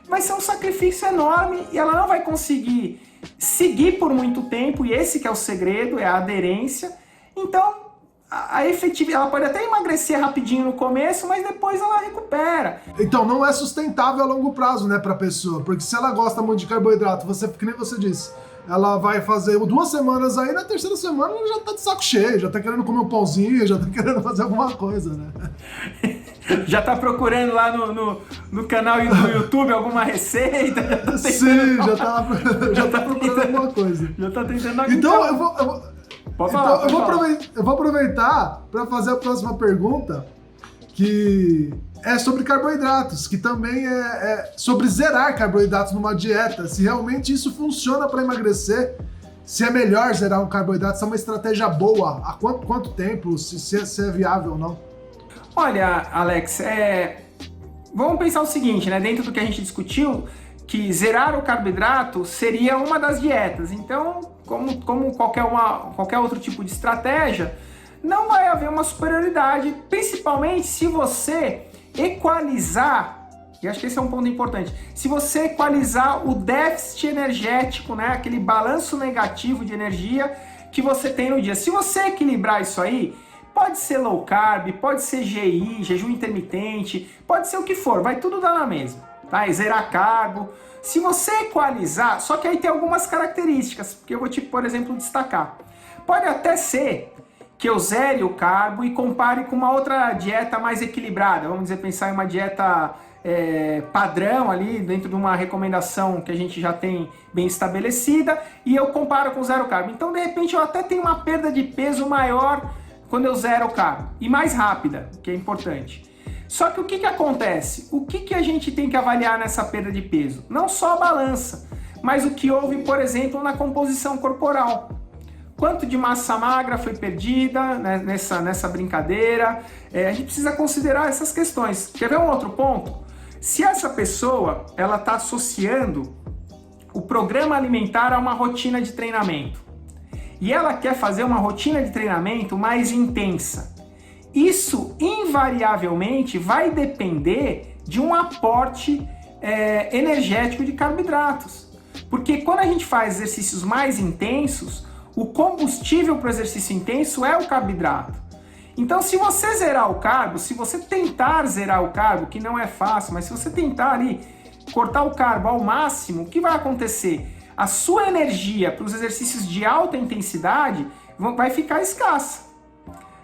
vai ser um sacrifício enorme e ela não vai conseguir seguir por muito tempo, e esse que é o segredo, é a aderência. Então a efetividade, ela pode até emagrecer rapidinho no começo, mas depois ela recupera. Então não é sustentável a longo prazo, né, pra pessoa, porque se ela gosta muito de carboidrato, que nem você disse, ela vai fazer 2 semanas aí, na terceira semana ela já tá de saco cheio, já tá querendo comer um pãozinho, já tá querendo fazer alguma coisa, né? Já tá procurando lá no canal do YouTube alguma receita, já tá tentando... Sim, já tá procurando alguma coisa. Já tá tentando... Então eu vou aproveitar para fazer a próxima pergunta, que é sobre carboidratos, que também é sobre zerar carboidratos numa dieta, se realmente isso funciona para emagrecer, se é melhor zerar um carboidrato, se é uma estratégia boa, há quanto tempo, se é viável ou não. Olha, Alex, vamos pensar o seguinte, né? Dentro do que a gente discutiu, que zerar o carboidrato seria uma das dietas. Então, como qualquer outro tipo de estratégia, não vai haver uma superioridade, principalmente se você equalizar, e acho que esse é um ponto importante, se você equalizar o déficit energético, né, aquele balanço negativo de energia que você tem no dia. Se você equilibrar isso aí, pode ser low carb, pode ser GI, jejum intermitente, pode ser o que for, vai tudo dar na mesma, tá? E zerar carbo. Se você equalizar, só que aí tem algumas características, que eu vou por exemplo, destacar. Pode até ser que eu zere o carbo e compare com uma outra dieta mais equilibrada, vamos dizer, pensar em uma dieta padrão ali, dentro de uma recomendação que a gente já tem bem estabelecida, e eu comparo com zero carbo. Então, de repente, eu até tenho uma perda de peso maior quando eu zero o carbo, e mais rápida, que é importante. Só que o que acontece? O que a gente tem que avaliar nessa perda de peso? Não só a balança, mas o que houve, por exemplo, na composição corporal. Quanto de massa magra foi perdida, né, nessa brincadeira? A gente precisa considerar essas questões. Quer ver um outro ponto? Se essa pessoa ela está associando o programa alimentar a uma rotina de treinamento, e ela quer fazer uma rotina de treinamento mais intensa, isso invariavelmente vai depender de um aporte energético de carboidratos. Porque quando a gente faz exercícios mais intensos, o combustível para o exercício intenso é o carboidrato. Então, se você zerar o carbo, se você tentar zerar o carbo, que não é fácil, mas se você tentar ali cortar o carbo ao máximo, o que vai acontecer? A sua energia para os exercícios de alta intensidade vai ficar escassa.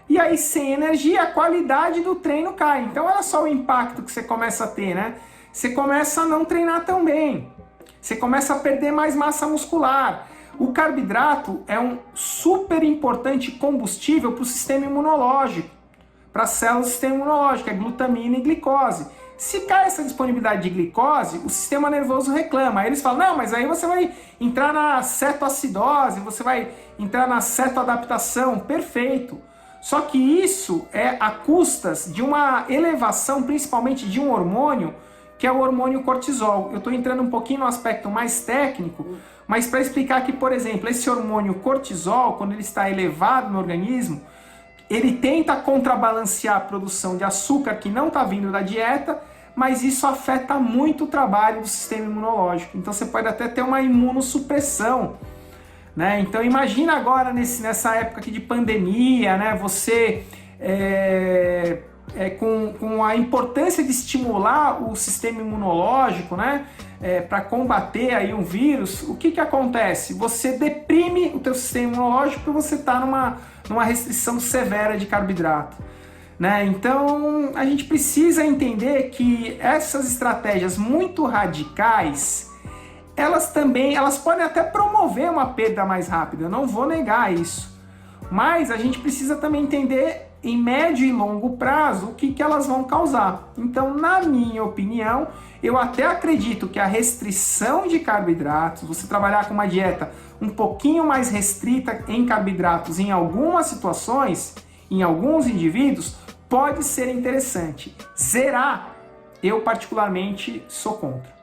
E aí, sem energia, a qualidade do treino cai. Então, olha só o impacto que você começa a ter, né? Você começa a não treinar tão bem. Você começa a perder mais massa muscular. O carboidrato é um super importante combustível para o sistema imunológico, para as células do sistema imunológico, é glutamina e glicose. Se cai essa disponibilidade de glicose, o sistema nervoso reclama. Aí eles falam, não, mas aí você vai entrar na cetoacidose, você vai entrar na cetoadaptação, perfeito. Só que isso é a custas de uma elevação, principalmente de um hormônio, que é o hormônio cortisol. Eu estou entrando um pouquinho no aspecto mais técnico, mas para explicar que, por exemplo, esse hormônio cortisol, quando ele está elevado no organismo, ele tenta contrabalancear a produção de açúcar que não está vindo da dieta, mas isso afeta muito o trabalho do sistema imunológico. Então você pode até ter uma imunossupressão, né? Então imagina agora nessa época aqui de pandemia, né? Você com a importância de estimular o sistema imunológico, né? Para combater aí um vírus, o que acontece? Você deprime o teu sistema imunológico porque você está numa restrição severa de carboidrato, né? Então a gente precisa entender que essas estratégias muito radicais, elas podem até promover uma perda mais rápida, eu não vou negar isso, mas a gente precisa também entender em médio e longo prazo o que elas vão causar. Então, na minha opinião, eu até acredito que a restrição de carboidratos, você trabalhar com uma dieta um pouquinho mais restrita em carboidratos em algumas situações, em alguns indivíduos, pode ser interessante. Zerar, eu particularmente sou contra.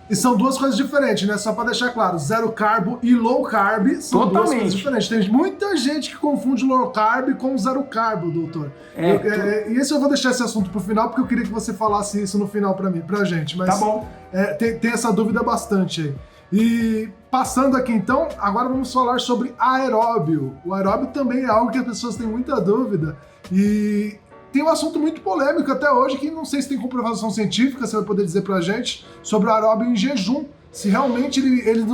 E são duas coisas diferentes, né? Só para deixar claro, zero carbo e low carb são duas coisas diferentes. Tem muita gente que confunde low carb com zero carbo, doutor. E esse eu vou deixar esse assunto pro final, porque eu queria que você falasse isso no final pra gente. Mas, tá bom. Tem essa dúvida bastante aí. E passando aqui então, agora vamos falar sobre aeróbio. O aeróbio também é algo que as pessoas têm muita dúvida. E tem um assunto muito polêmico até hoje, que não sei se tem comprovação científica, você vai poder dizer pra gente, sobre o aeróbio em jejum. Se realmente ele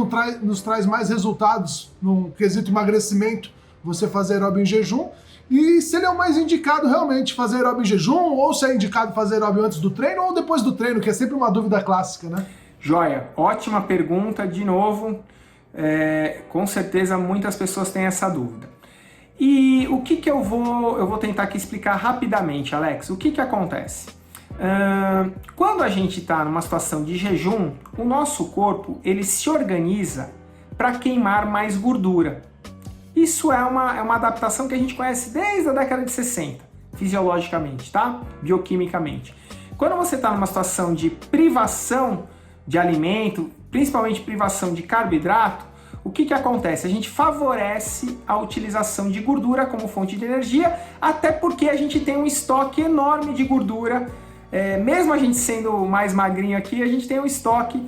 nos traz mais resultados no quesito emagrecimento, você fazer aeróbio em jejum. E se ele é o mais indicado realmente fazer aeróbio em jejum, ou se é indicado fazer aeróbio antes do treino ou depois do treino, que é sempre uma dúvida clássica, né? Joia, ótima pergunta, de novo, com certeza muitas pessoas têm essa dúvida. E o que eu vou tentar aqui explicar rapidamente, Alex. O que acontece? Quando a gente está numa situação de jejum, o nosso corpo ele se organiza para queimar mais gordura. Isso é uma adaptação que a gente conhece desde a década de 60, fisiologicamente, tá? Bioquimicamente. Quando você está numa situação de privação de alimento, principalmente privação de carboidrato, o que acontece? A gente favorece a utilização de gordura como fonte de energia, até porque a gente tem um estoque enorme de gordura. Mesmo a gente sendo mais magrinho aqui, a gente tem um estoque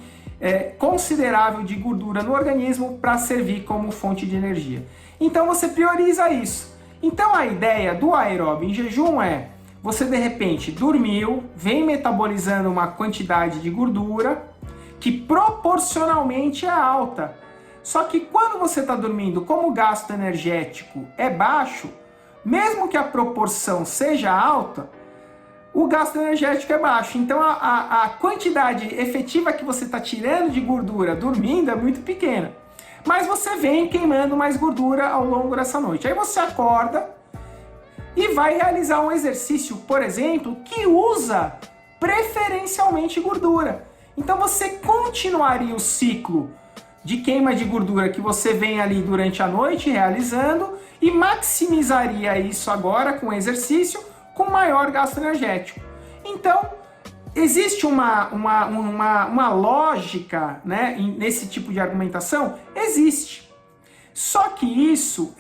considerável de gordura no organismo para servir como fonte de energia. Então você prioriza isso. Então a ideia do aeróbio em jejum é: você de repente dormiu, vem metabolizando uma quantidade de gordura que proporcionalmente é alta. Só que quando você está dormindo, como o gasto energético é baixo, mesmo que a proporção seja alta, o gasto energético é baixo. Então a quantidade efetiva que você está tirando de gordura dormindo é muito pequena. Mas você vem queimando mais gordura ao longo dessa noite. Aí você acorda e vai realizar um exercício, por exemplo, que usa preferencialmente gordura. Então você continuaria o ciclo de queima de gordura que você vem ali durante a noite realizando e maximizaria isso agora com exercício com maior gasto energético. Então, existe uma lógica, né, nesse tipo de argumentação? Existe. Só que isso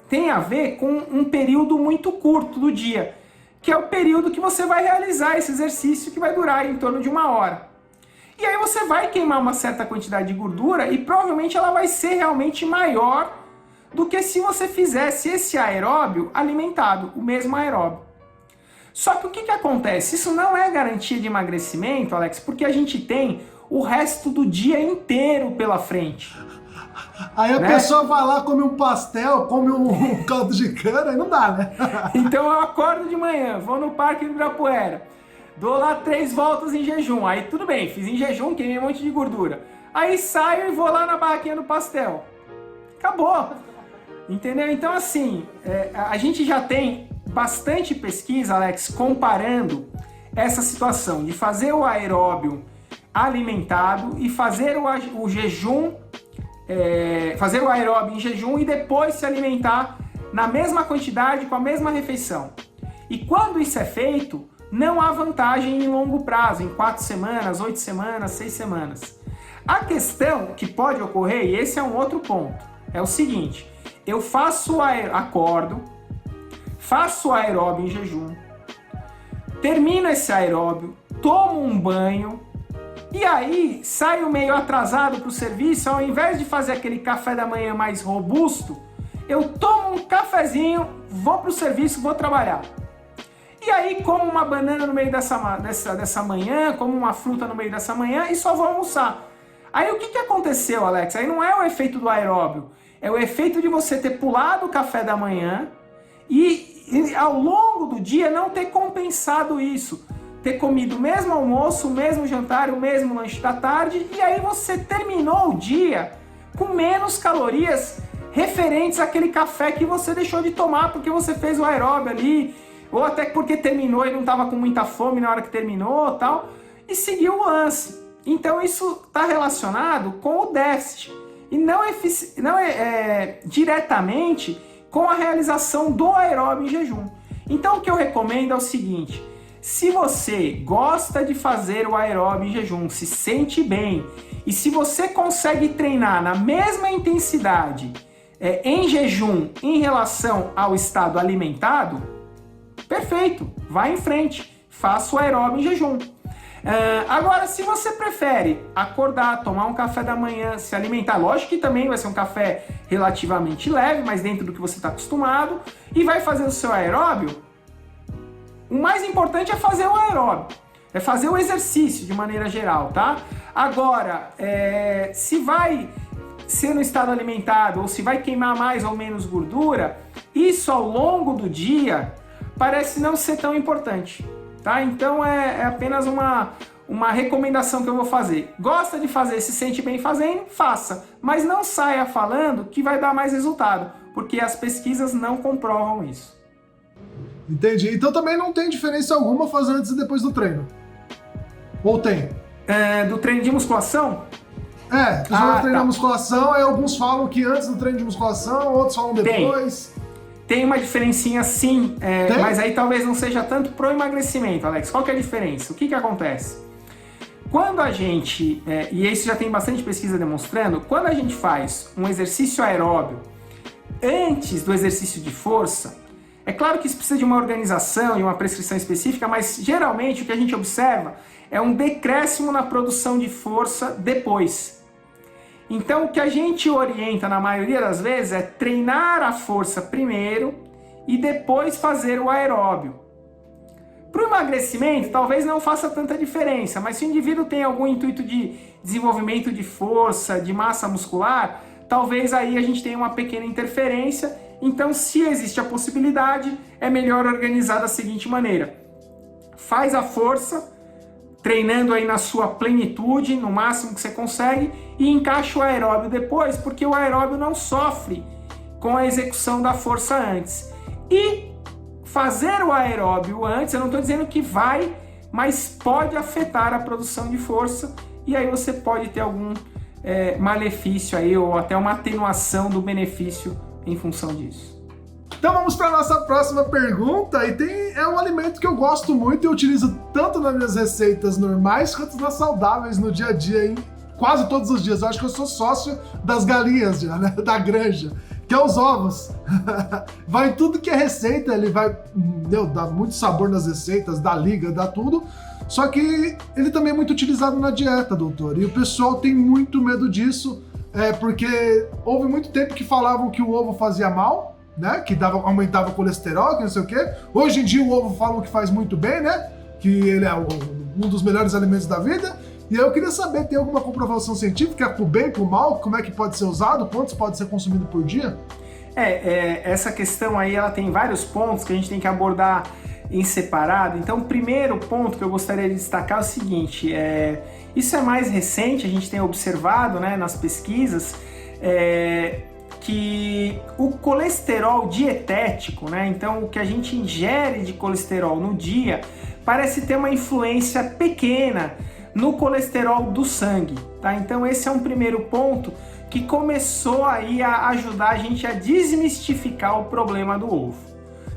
tem a ver com um período muito curto do dia, que é o período que você vai realizar esse exercício, que vai durar em torno de 1 hora. E aí você vai queimar uma certa quantidade de gordura e provavelmente ela vai ser realmente maior do que se você fizesse esse aeróbio alimentado, o mesmo aeróbio. Só que o que acontece? Isso não é garantia de emagrecimento, Alex, porque a gente tem o resto do dia inteiro pela frente. Aí a pessoa vai lá, come um pastel, come um caldo de cana e não dá, né? Então eu acordo de manhã, vou no Parque do Ibirapuera, dou lá 3 voltas em jejum. Aí tudo bem, fiz em jejum, queimei um monte de gordura. Aí saio e vou lá na barraquinha do pastel. Acabou. Entendeu? Então assim, a gente já tem bastante pesquisa, Alex, comparando essa situação de fazer o aeróbio alimentado e fazer o jejum, fazer o aeróbio em jejum e depois se alimentar na mesma quantidade, com a mesma refeição. E quando isso é feito, não há vantagem em longo prazo, em 4 semanas, 8 semanas, 6 semanas. A questão que pode ocorrer, e esse é um outro ponto, é o seguinte: eu acordo, faço o aeróbio em jejum, termino esse aeróbio, tomo um banho e aí saio meio atrasado para o serviço. Ao invés de fazer aquele café da manhã mais robusto, eu tomo um cafezinho, vou para o serviço, vou trabalhar. E aí como uma banana no meio dessa manhã, como uma fruta no meio dessa manhã e só vou almoçar. Aí o que aconteceu, Alex? Aí não é o efeito do aeróbio, é o efeito de você ter pulado o café da manhã e ao longo do dia não ter compensado isso. Ter comido o mesmo almoço, o mesmo jantar, o mesmo lanche da tarde, e aí você terminou o dia com menos calorias referentes àquele café que você deixou de tomar porque você fez o aeróbio ali, ou até porque terminou e não estava com muita fome na hora que terminou, tal, e seguiu o lance. Então isso está relacionado com o déficit e não diretamente com a realização do aeróbio em jejum. Então o que eu recomendo é o seguinte: se você gosta de fazer o aeróbio em jejum, se sente bem E se você consegue treinar na mesma intensidade em jejum em relação ao estado alimentado, perfeito, vai em frente, faça o aeróbio em jejum. Agora, se você prefere acordar, tomar um café da manhã, se alimentar, lógico que também vai ser um café relativamente leve, mas dentro do que você está acostumado, e vai fazer o seu aeróbio, o mais importante é fazer o aeróbio, é fazer o exercício de maneira geral, tá? Agora, se vai ser no estado alimentado ou se vai queimar mais ou menos gordura, isso ao longo do dia parece não ser tão importante, tá? Então é apenas uma recomendação que eu vou fazer. Gosta de fazer, se sente bem fazendo, faça, mas não saia falando que vai dar mais resultado, porque as pesquisas não comprovam isso. Entendi. Então também não tem diferença alguma fazer antes e depois do treino? Ou tem? Do treino de musculação? Pessoal treina musculação, aí alguns falam que antes do treino de musculação, outros falam depois. Tem uma diferencinha sim, mas aí talvez não seja tanto pro emagrecimento, Alex. Qual que é a diferença? O que acontece? Quando a gente, e isso já tem bastante pesquisa demonstrando, quando a gente faz um exercício aeróbio antes do exercício de força, é claro que isso precisa de uma organização e uma prescrição específica, mas geralmente o que a gente observa é um decréscimo na produção de força depois. Então o que a gente orienta na maioria das vezes é treinar a força primeiro e depois fazer o aeróbio. Para o emagrecimento talvez não faça tanta diferença, mas se o indivíduo tem algum intuito de desenvolvimento de força, de massa muscular, talvez aí a gente tenha uma pequena interferência. Então, se existe a possibilidade, é melhor organizar da seguinte maneira: faz a força, treinando aí na sua plenitude, no máximo que você consegue, e encaixa o aeróbio depois, porque o aeróbio não sofre com a execução da força antes. E fazer o aeróbio antes, eu não estou dizendo que vai, mas pode afetar a produção de força, e aí você pode ter algum malefício aí, ou até uma atenuação do benefício em função disso. Então vamos para a nossa próxima pergunta, e é um alimento que eu gosto muito e eu utilizo tanto nas minhas receitas normais quanto nas saudáveis no dia a dia, hein? Quase todos os dias. Eu acho que eu sou sócio das galinhas já, né? Da granja, que é os ovos. Vai em tudo que é receita, ele vai dá muito sabor nas receitas, dá liga, dá tudo. Só que ele também é muito utilizado na dieta, doutor, e o pessoal tem muito medo disso, porque houve muito tempo que falavam que o ovo fazia mal, né? Que aumentava o colesterol, que não sei o quê. Hoje em dia o ovo falam que faz muito bem, né? Que ele é um dos melhores alimentos da vida. E eu queria saber, tem alguma comprovação científica pro bem, pro mal? Como é que pode ser usado? Quantos pode ser consumido por dia? Essa questão aí, ela tem vários pontos que a gente tem que abordar em separado. Então, o primeiro ponto que eu gostaria de destacar é o seguinte: isso é mais recente, a gente tem observado, né, nas pesquisas, que o colesterol dietético, né, então o que a gente ingere de colesterol no dia, parece ter uma influência pequena no colesterol do sangue, tá? Então esse é um primeiro ponto que começou aí a ajudar a gente a desmistificar o problema do ovo,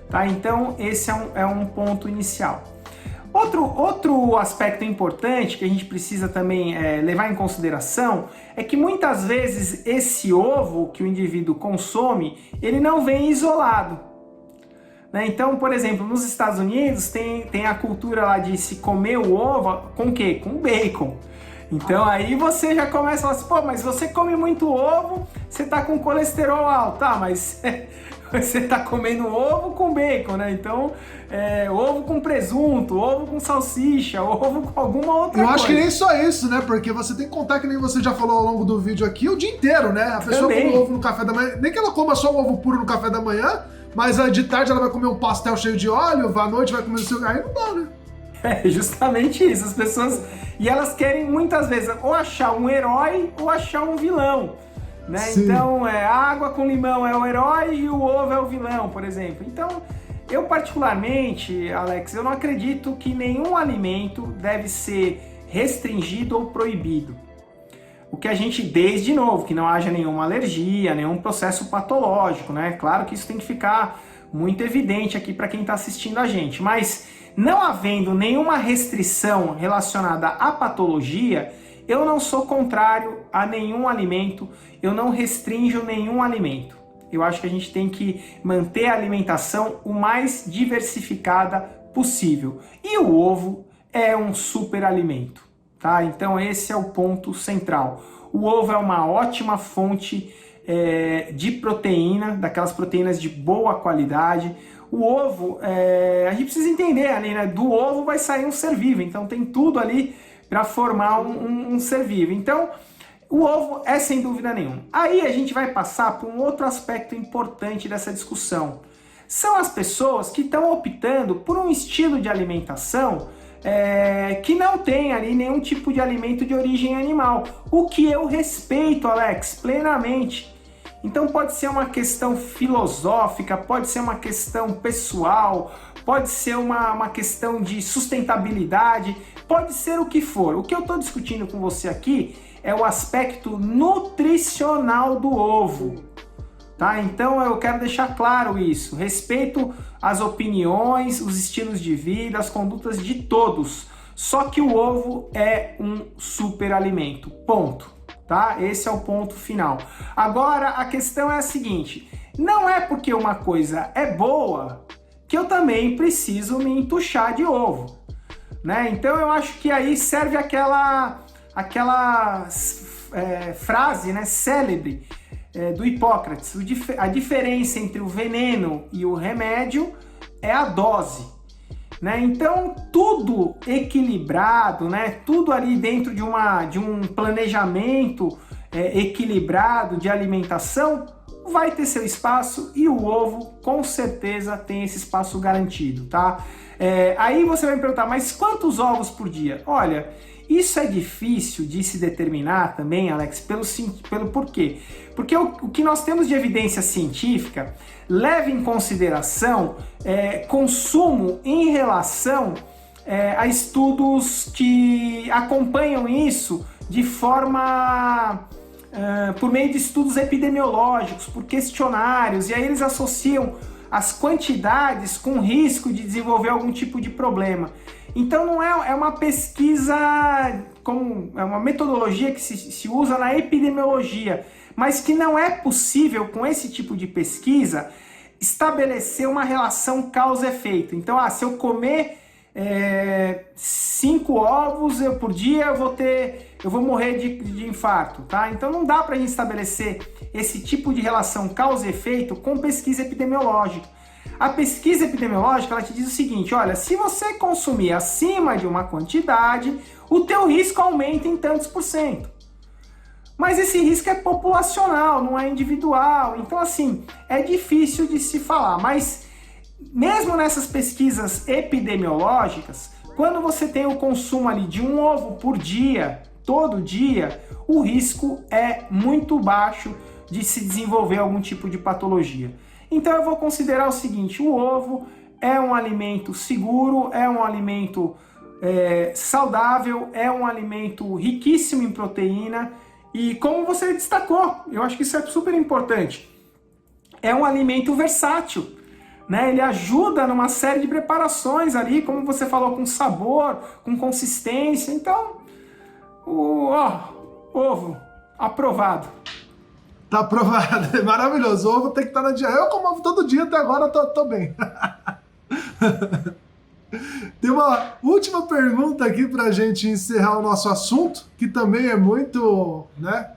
tá? Então esse é um ponto inicial. Outro aspecto importante que a gente precisa também levar em consideração é que muitas vezes esse ovo que o indivíduo consome, ele não vem isolado, né? Então, por exemplo, nos Estados Unidos tem a cultura lá de se comer o ovo com o quê? Com bacon. Então aí você já começa a falar assim: pô, mas você come muito ovo, você tá com colesterol alto, tá? Mas você tá comendo ovo com bacon, né? Então, ovo com presunto, ovo com salsicha, ovo com alguma outra coisa. Eu acho que nem só isso, né? Porque você tem que contar, que nem você já falou ao longo do vídeo aqui, o dia inteiro, né? A pessoa come ovo no café da manhã, nem que ela coma só o ovo puro no café da manhã, mas de tarde ela vai comer um pastel cheio de óleo, à noite vai comer o seu... Aí não dá, né? É justamente isso, as pessoas... E elas querem muitas vezes ou achar um herói ou achar um vilão, né? Sim. Então, a água com limão é o herói e o ovo é o vilão, por exemplo. Então, eu particularmente, Alex, eu não acredito que nenhum alimento deve ser restringido ou proibido. O que a gente, desde de novo, que não haja nenhuma alergia, nenhum processo patológico, né? Claro que isso tem que ficar muito evidente aqui para quem está assistindo a gente, mas não havendo nenhuma restrição relacionada à patologia, Eu não sou contrário a nenhum alimento, eu não restringo nenhum alimento. Eu acho que a gente tem que manter a alimentação o mais diversificada possível. E o ovo é um super alimento, tá? Então esse é o ponto central. O ovo é uma ótima fonte de proteína, daquelas proteínas de boa qualidade. O ovo, a gente precisa entender ali, né? Do ovo vai sair um ser vivo, então tem tudo ali para formar um ser vivo. Então, o ovo é sem dúvida nenhuma. Aí a gente vai passar por um outro aspecto importante dessa discussão. São as pessoas que estão optando por um estilo de alimentação que não tem ali nenhum tipo de alimento de origem animal. O que eu respeito, Alex, plenamente. Então pode ser uma questão filosófica, pode ser uma questão pessoal, pode ser uma questão de sustentabilidade, pode ser o que for. O que eu estou discutindo com você aqui é o aspecto nutricional do ovo, tá? Então eu quero deixar claro isso. Respeito as opiniões, os estilos de vida, as condutas de todos. Só que o ovo é um superalimento. Ponto. Tá? Esse é o ponto final. Agora a questão é a seguinte: não é porque uma coisa é boa que eu também preciso me entuchar de ovo, né? Então eu acho que aí serve aquela frase, né, célebre do Hipócrates: a diferença entre o veneno e o remédio é a dose, né? Então tudo equilibrado, né? Tudo ali dentro de um planejamento equilibrado de alimentação vai ter seu espaço, e o ovo com certeza tem esse espaço garantido, tá? Aí você vai me perguntar, mas quantos ovos por dia? Olha, isso é difícil de se determinar também, Alex, pelo porquê? Porque o que nós temos de evidência científica leva em consideração consumo em relação a estudos que acompanham isso de forma por meio de estudos epidemiológicos, por questionários, e aí eles associam as quantidades com risco de desenvolver algum tipo de problema. Então não é uma pesquisa, é uma metodologia que se usa na epidemiologia, mas que não é possível com esse tipo de pesquisa estabelecer uma relação causa-efeito. Então, se eu comer 5 ovos por dia, eu vou morrer de infarto, tá? Então não dá para a gente estabelecer esse tipo de relação causa-efeito com pesquisa epidemiológica. A pesquisa epidemiológica, ela te diz o seguinte: olha, se você consumir acima de uma quantidade, o teu risco aumenta em tantos %. Mas esse risco é populacional, não é individual. Então, assim, é difícil de se falar. Mas mesmo nessas pesquisas epidemiológicas, quando você tem o consumo ali de um ovo por dia, todo dia, o risco é muito baixo de se desenvolver algum tipo de patologia. Então eu vou considerar o seguinte: o ovo é um alimento seguro, é um alimento saudável, é um alimento riquíssimo em proteína, e como você destacou, eu acho que isso é super importante, é um alimento versátil, né? Ele ajuda numa série de preparações ali, como você falou, com sabor, com consistência. Então, ovo, aprovado. Tá aprovado, é maravilhoso. O ovo tem que estar na dieta. Eu como ovo todo dia, até agora tô bem. Tem uma última pergunta aqui pra gente encerrar o nosso assunto, que também é muito, né,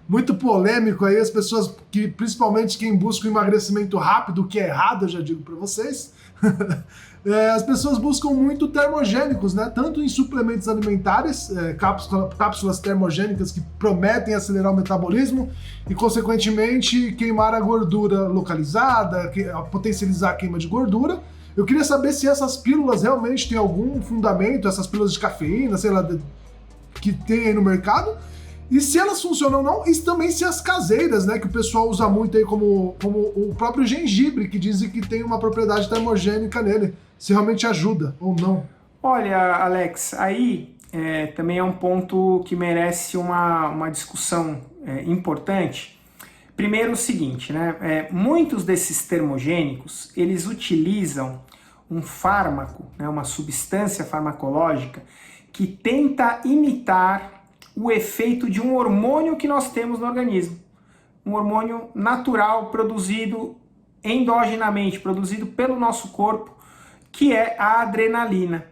muito polêmico aí. As pessoas, principalmente quem busca o emagrecimento rápido, o que é errado, eu já digo pra vocês. As pessoas buscam muito termogênicos, né? Tanto em suplementos alimentares, cápsulas termogênicas que prometem acelerar o metabolismo e, consequentemente, queimar a gordura localizada, potencializar a queima de gordura. Eu queria saber se essas pílulas realmente têm algum fundamento, essas pílulas de cafeína, sei lá, que tem aí no mercado, e se elas funcionam ou não, e também se as caseiras, né, que o pessoal usa muito aí, como o próprio gengibre, que dizem que tem uma propriedade termogênica nele, se realmente ajuda ou não. Olha, Alex, aí também é um ponto que merece uma discussão importante. Primeiro o seguinte, né, muitos desses termogênicos, eles utilizam um fármaco, né, uma substância farmacológica que tenta imitar o efeito de um hormônio que nós temos no organismo. Um hormônio natural produzido endogenamente, produzido pelo nosso corpo, que é a adrenalina.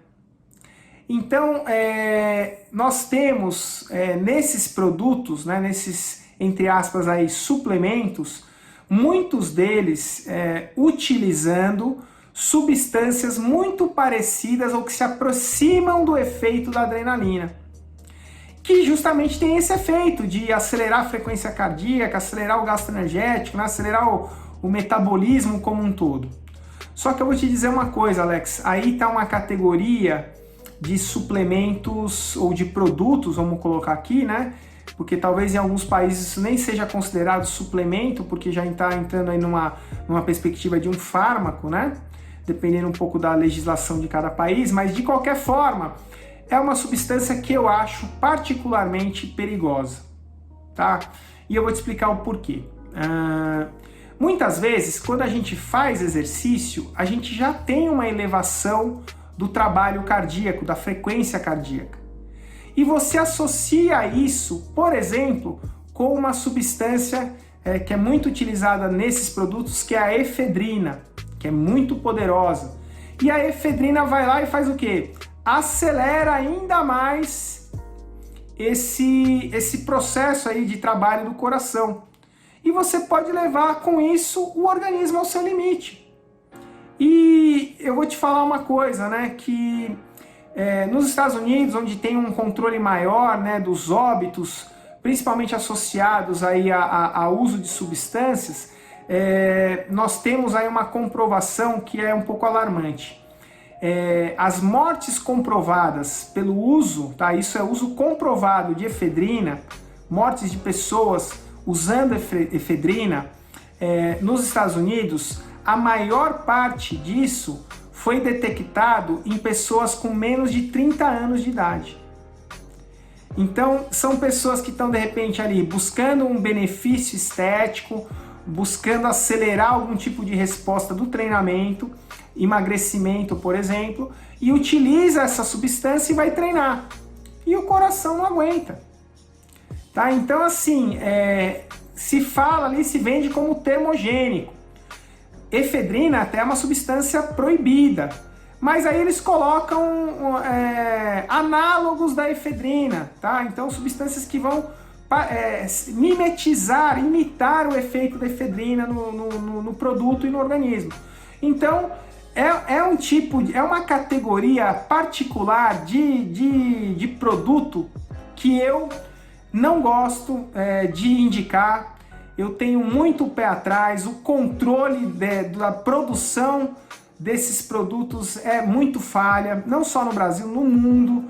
Então, nós temos nesses produtos, né, nesses, entre aspas, aí, suplementos, muitos deles utilizando substâncias muito parecidas ou que se aproximam do efeito da adrenalina, que justamente tem esse efeito de acelerar a frequência cardíaca, acelerar o gasto energético, né, acelerar o metabolismo como um todo. Só que eu vou te dizer uma coisa, Alex, aí está uma categoria de suplementos ou de produtos, vamos colocar aqui, né? Porque talvez em alguns países isso nem seja considerado suplemento, porque já está entrando aí numa perspectiva de um fármaco, né? Dependendo um pouco da legislação de cada país, mas de qualquer forma, é uma substância que eu acho particularmente perigosa, tá? E eu vou te explicar o porquê. Muitas vezes, quando a gente faz exercício, a gente já tem uma elevação do trabalho cardíaco, da frequência cardíaca. E você associa isso, por exemplo, com uma substância que é muito utilizada nesses produtos, que é a efedrina, que é muito poderosa. E a efedrina vai lá e faz o quê? Acelera ainda mais esse processo aí de trabalho do coração. E você pode levar com isso o organismo ao seu limite. E eu vou te falar uma coisa, né, que nos Estados Unidos, onde tem um controle maior, né, dos óbitos, principalmente associados aí ao uso de substâncias, nós temos aí uma comprovação que é um pouco alarmante. As mortes comprovadas pelo uso, tá, isso é uso comprovado de efedrina, mortes de pessoas usando efedrina, nos Estados Unidos, a maior parte disso foi detectado em pessoas com menos de 30 anos de idade. Então, são pessoas que estão, de repente, ali buscando um benefício estético, buscando acelerar algum tipo de resposta do treinamento, emagrecimento, por exemplo, e utiliza essa substância e vai treinar. E o coração não aguenta. Tá? Então, assim, se fala ali, se vende como termogênico. Efedrina até é uma substância proibida, mas aí eles colocam análogos da efedrina, tá? Então substâncias que vão imitar o efeito da efedrina no produto e no organismo. Então é uma categoria particular de produto que eu não gosto de indicar. Eu tenho muito pé atrás, o controle da produção desses produtos é muito falha, não só no Brasil, no mundo.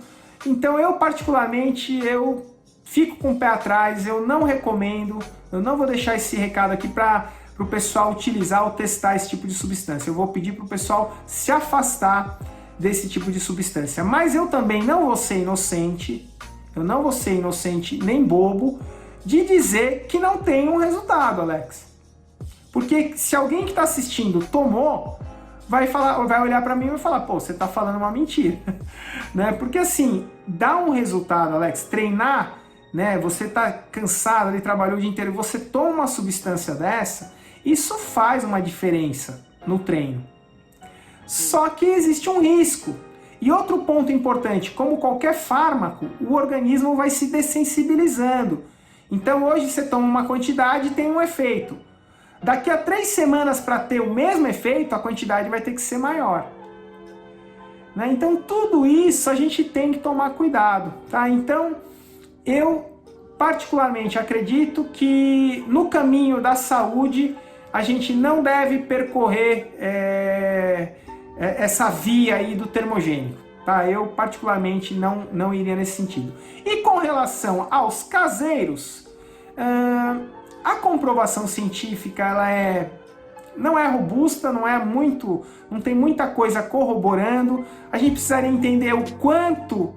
Então eu particularmente, eu fico com o pé atrás, eu não recomendo, eu não vou deixar esse recado aqui para o pessoal utilizar ou testar esse tipo de substância. Eu vou pedir para o pessoal se afastar desse tipo de substância. Mas eu também não vou ser inocente, nem bobo, de dizer que não tem um resultado, Alex. Porque se alguém que está assistindo tomou, vai olhar para mim e vai falar, pô, você está falando uma mentira. Né? Porque assim, dá um resultado, Alex. Treinar, né? Você está cansado, ele trabalhou o dia inteiro, você toma uma substância dessa, isso faz uma diferença no treino. Só que existe um risco. E outro ponto importante, como qualquer fármaco, o organismo vai se dessensibilizando. Então hoje você toma uma quantidade e tem um efeito. Daqui a 3 semanas para ter o mesmo efeito, a quantidade vai ter que ser maior. Né? Então tudo isso a gente tem que tomar cuidado. Tá? Então eu particularmente acredito que no caminho da saúde a gente não deve percorrer essa via aí do termogênico. Tá? Eu particularmente não iria nesse sentido. E com relação aos caseiros, a comprovação científica ela não é robusta, não tem muita coisa corroborando. A gente precisaria entender o quanto,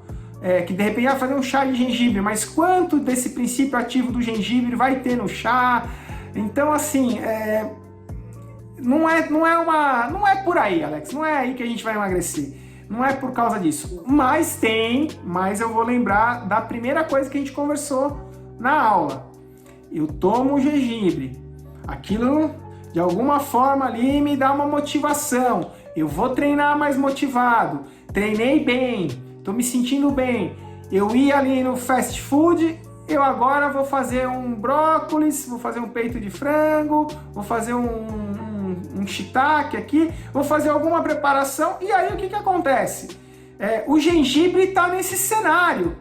que de repente vai fazer um chá de gengibre, mas quanto desse princípio ativo do gengibre vai ter no chá. Então assim, não é por aí, Alex, não é aí que a gente vai emagrecer. Não é por causa disso. Mas eu vou lembrar da primeira coisa que a gente conversou na aula. Eu tomo gengibre. Aquilo, de alguma forma ali, me dá uma motivação. Eu vou treinar mais motivado. Treinei bem. Tô me sentindo bem. Eu ia ali no fast food, eu agora vou fazer um brócolis, vou fazer um peito de frango, vou fazer um shiitake aqui, vou fazer alguma preparação, e aí o que acontece? O gengibre está nesse cenário,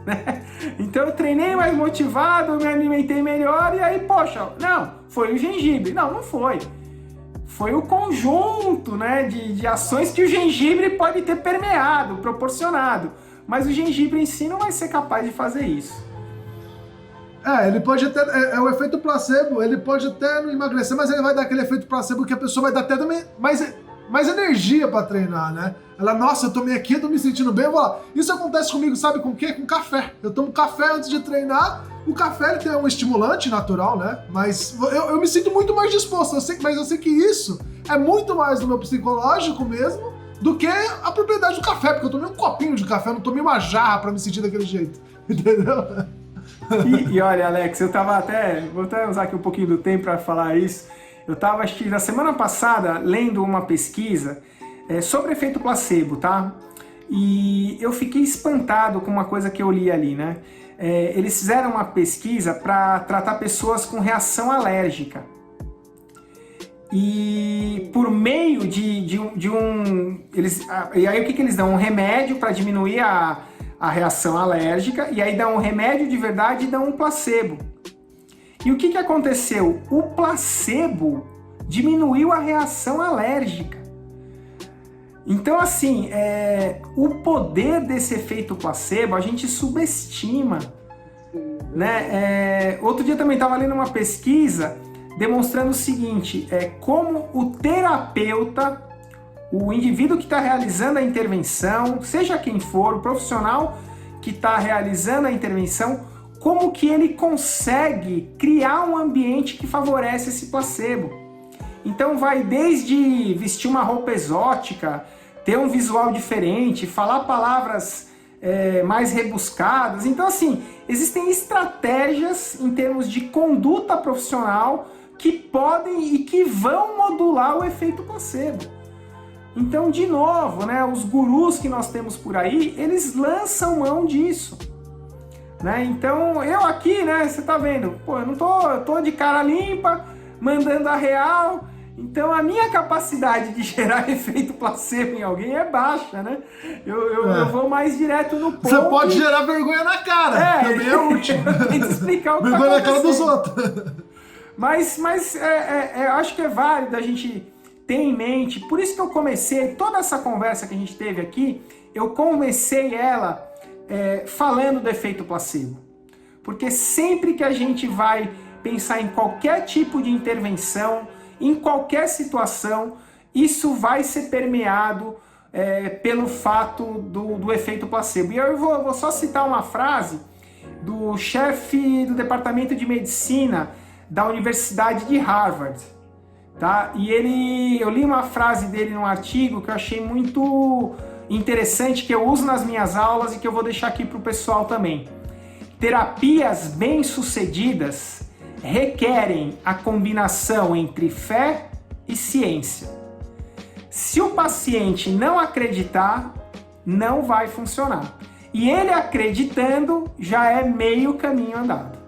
né? Então eu treinei mais motivado, me alimentei melhor, e aí, poxa, não, foi o gengibre. Não foi. Foi o conjunto, né, de ações que o gengibre pode ter permeado, proporcionado. Mas o gengibre em si não vai ser capaz de fazer isso. Ele pode até... É o efeito placebo, ele pode até não emagrecer, mas ele vai dar aquele efeito placebo que a pessoa vai dar até também mais energia pra treinar, né? Ela, nossa, eu tomei aqui, eu tô me sentindo bem, eu vou lá. Isso acontece comigo, sabe com o quê? Com café. Eu tomo café antes de treinar. O café, ele tem um estimulante natural, né? Mas eu me sinto muito mais disposto. Mas eu sei que isso é muito mais do meu psicológico mesmo do que a propriedade do café, porque eu tomei um copinho de café, não tomei uma jarra pra me sentir daquele jeito, entendeu? E olha, Alex, vou até usar aqui um pouquinho do tempo para falar isso. Eu estava, acho que na semana passada, lendo uma pesquisa sobre efeito placebo, tá? E eu fiquei espantado com uma coisa que eu li ali, né? Eles fizeram uma pesquisa para tratar pessoas com reação alérgica. E por meio de um... e aí o que eles dão? Um remédio para diminuir a reação alérgica, e aí dão um remédio de verdade e dão um placebo. E o que aconteceu? O placebo diminuiu a reação alérgica. Então, assim, o poder desse efeito placebo a gente subestima, né? Outro dia também estava lendo uma pesquisa demonstrando o seguinte, como o terapeuta, o indivíduo que está realizando a intervenção, seja quem for, o profissional que está realizando a intervenção, como que ele consegue criar um ambiente que favorece esse placebo. Então vai desde vestir uma roupa exótica, ter um visual diferente, falar palavras mais rebuscadas. Então, assim, existem estratégias em termos de conduta profissional que podem e que vão modular o efeito placebo. Então, de novo, né, os gurus que nós temos por aí, eles lançam mão disso. Né? Então, eu aqui, né, você tá vendo, pô, eu tô de cara limpa, mandando a real, então a minha capacidade de gerar efeito placebo em alguém é baixa, né? Eu vou mais direto no ponto. Você pode gerar vergonha na cara, também é útil. Tem que explicar o que vergonha tá na cara dos outros. Mas eu acho que é válido a gente ter em mente, por isso que eu comecei, toda essa conversa que a gente teve aqui, eu comecei ela falando do efeito placebo. Porque sempre que a gente vai pensar em qualquer tipo de intervenção, em qualquer situação, isso vai ser permeado pelo fato do efeito placebo. E eu vou só citar uma frase do chefe do departamento de medicina da Universidade de Harvard. Tá? E eu li uma frase dele num artigo que eu achei muito interessante, que eu uso nas minhas aulas e que eu vou deixar aqui para o pessoal também. Terapias bem-sucedidas requerem a combinação entre fé e ciência. Se o paciente não acreditar, não vai funcionar. E ele acreditando, já é meio caminho andado.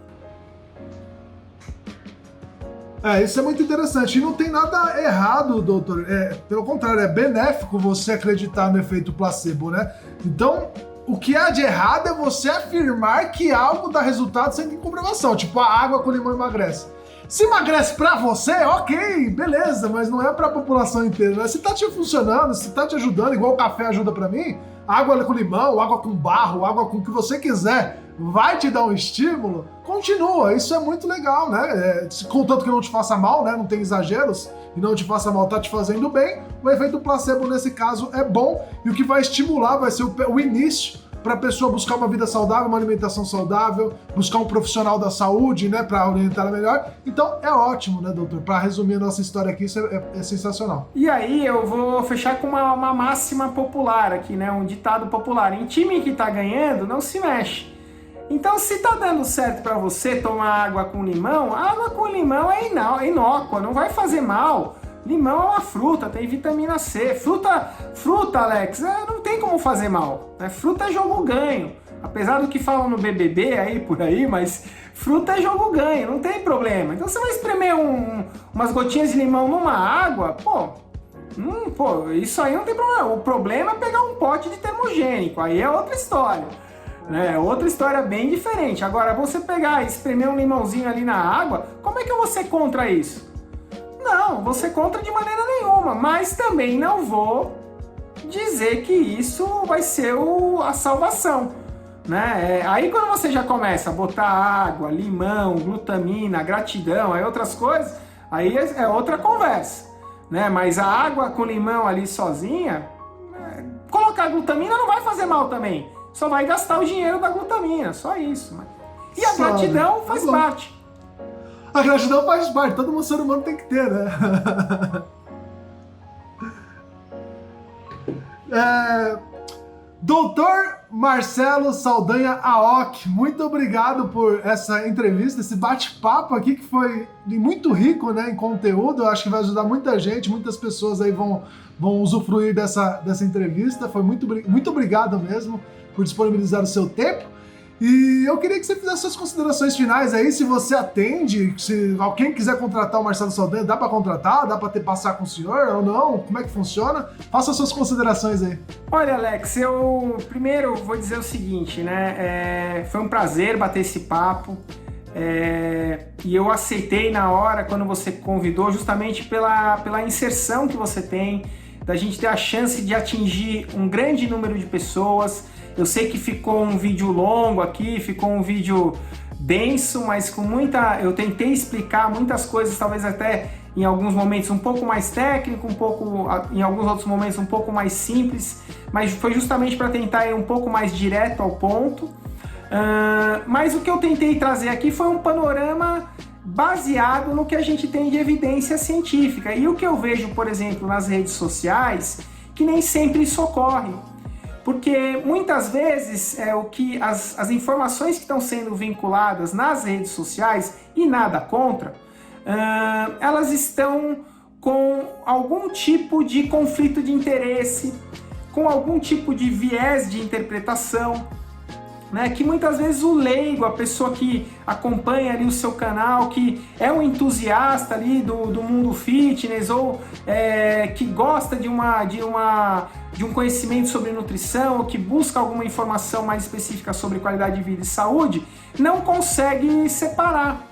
Isso é muito interessante. E não tem nada errado, doutor. Pelo contrário, é benéfico você acreditar no efeito placebo, né? Então, o que há de errado é você afirmar que algo dá resultado sem comprovação. Tipo, a água com limão emagrece. Se emagrece pra você, ok, beleza, mas não é pra população inteira, né? Se tá te funcionando, se tá te ajudando, igual o café ajuda pra mim, água com limão, água com barro, água com o que você quiser, vai te dar um estímulo, continua, isso é muito legal, né? Contanto que não te faça mal, né? Não tem exageros, e não te faça mal, tá te fazendo bem, o efeito placebo nesse caso é bom, e o que vai estimular vai ser o início para a pessoa buscar uma vida saudável, uma alimentação saudável, buscar um profissional da saúde, né, para orientar ela melhor. Então é ótimo, né, doutor? Para resumir a nossa história aqui, isso é sensacional. E aí eu vou fechar com uma máxima popular aqui, né, um ditado popular. Em time que tá ganhando, não se mexe. Então, se tá dando certo para você tomar água com limão, a água com limão é inócua, não vai fazer mal. Limão é uma fruta, tem vitamina C. Fruta, Alex, não tem como fazer mal. Né? Fruta é jogo ganho. Apesar do que falam no BBB aí, por aí, mas fruta é jogo ganho, não tem problema. Então, você vai espremer umas gotinhas de limão numa água, isso aí não tem problema. O problema é pegar um pote de termogênico, aí é outra história. Né? Outra história bem diferente. Agora, você pegar e espremer um limãozinho ali na água, como é que eu vou ser contra isso? Não, vou ser contra de maneira nenhuma, mas também não vou dizer que isso vai ser a salvação. Né? Aí quando você já começa a botar água, limão, glutamina, gratidão, aí outras coisas, aí é outra conversa. Né? Mas a água com limão ali sozinha, colocar glutamina não vai fazer mal também. Só vai gastar o dinheiro da glutamina, só isso. E a gratidão faz parte. A gratidão faz parte, todo ser humano tem que ter, né? Doutor Marcelo Saldanha Aoki, muito obrigado por essa entrevista, esse bate-papo aqui que foi muito rico, né, em conteúdo. Eu acho que vai ajudar muita gente, muitas pessoas aí vão usufruir dessa entrevista. Foi muito obrigado mesmo por disponibilizar o seu tempo. E eu queria que você fizesse suas considerações finais aí, se você atende, se alguém quiser contratar o Marcelo Saldanha, dá para contratar, dá para passar com o senhor ou não? Como é que funciona? Faça suas considerações aí. Olha, Alex, eu primeiro vou dizer o seguinte, né? Foi um prazer bater esse papo. E eu aceitei na hora, quando você convidou, justamente pela inserção que você tem, da gente ter a chance de atingir um grande número de pessoas. Eu sei que ficou um vídeo longo aqui, ficou um vídeo denso, mas com eu tentei explicar muitas coisas, talvez até em alguns momentos um pouco mais técnico, em alguns outros momentos um pouco mais simples, mas foi justamente para tentar ir um pouco mais direto ao ponto. Mas o que eu tentei trazer aqui foi um panorama baseado no que a gente tem de evidência científica. E o que eu vejo, por exemplo, nas redes sociais, que nem sempre isso ocorre. Porque muitas vezes as informações que estão sendo vinculadas nas redes sociais, e nada contra, elas estão com algum tipo de conflito de interesse, com algum tipo de viés de interpretação, né, que muitas vezes o leigo, a pessoa que acompanha ali o seu canal, que é um entusiasta ali do mundo fitness ou que gosta de um conhecimento sobre nutrição ou que busca alguma informação mais específica sobre qualidade de vida e saúde, não consegue separar.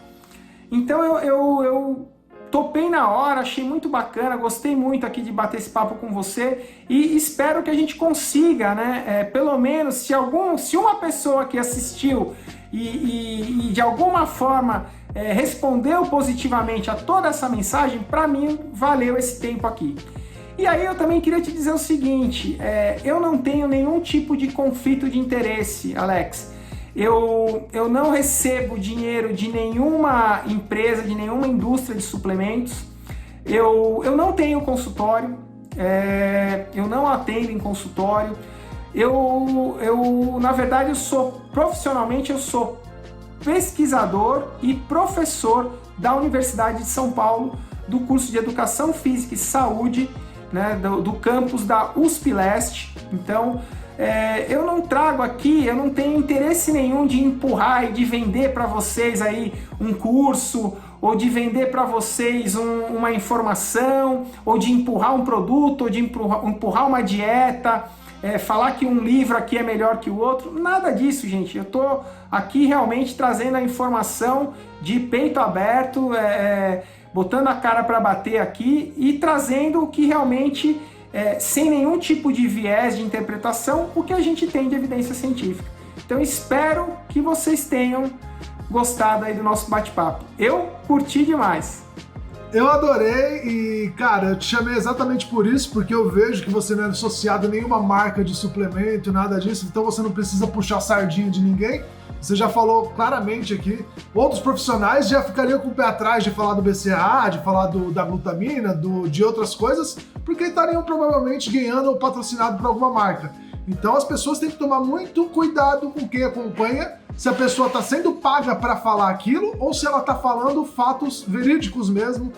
Então eu topei na hora, achei muito bacana, gostei muito aqui de bater esse papo com você e espero que a gente consiga, né, pelo menos se uma pessoa que assistiu e de alguma forma respondeu positivamente a toda essa mensagem, para mim valeu esse tempo aqui. E aí eu também queria te dizer o seguinte, eu não tenho nenhum tipo de conflito de interesse, Alex. Eu não recebo dinheiro de nenhuma empresa, de nenhuma indústria de suplementos. Eu não tenho consultório, eu não atendo em consultório. Na verdade, profissionalmente, eu sou pesquisador e professor da Universidade de São Paulo, do curso de Educação Física e Saúde, né, do campus da USP Leste. Então, eu não trago aqui, eu não tenho interesse nenhum de empurrar e de vender para vocês aí um curso, ou de vender para vocês uma informação, ou de empurrar um produto, ou de empurrar uma dieta, falar que um livro aqui é melhor que o outro. Nada disso, gente. Eu estou aqui realmente trazendo a informação de peito aberto, botando a cara para bater aqui e trazendo o que realmente, sem nenhum tipo de viés de interpretação, o que a gente tem de evidência científica. Então espero que vocês tenham gostado aí do nosso bate-papo. Eu curti demais. Eu adorei e, cara, eu te chamei exatamente por isso, porque eu vejo que você não é associado a nenhuma marca de suplemento, nada disso, então você não precisa puxar sardinha de ninguém. Você já falou claramente aqui. Outros profissionais já ficariam com o pé atrás de falar do BCAA, de falar da glutamina, de outras coisas, porque estariam provavelmente ganhando ou patrocinado por alguma marca. Então as pessoas têm que tomar muito cuidado com quem acompanha, se a pessoa está sendo paga para falar aquilo ou se ela está falando fatos verídicos mesmo,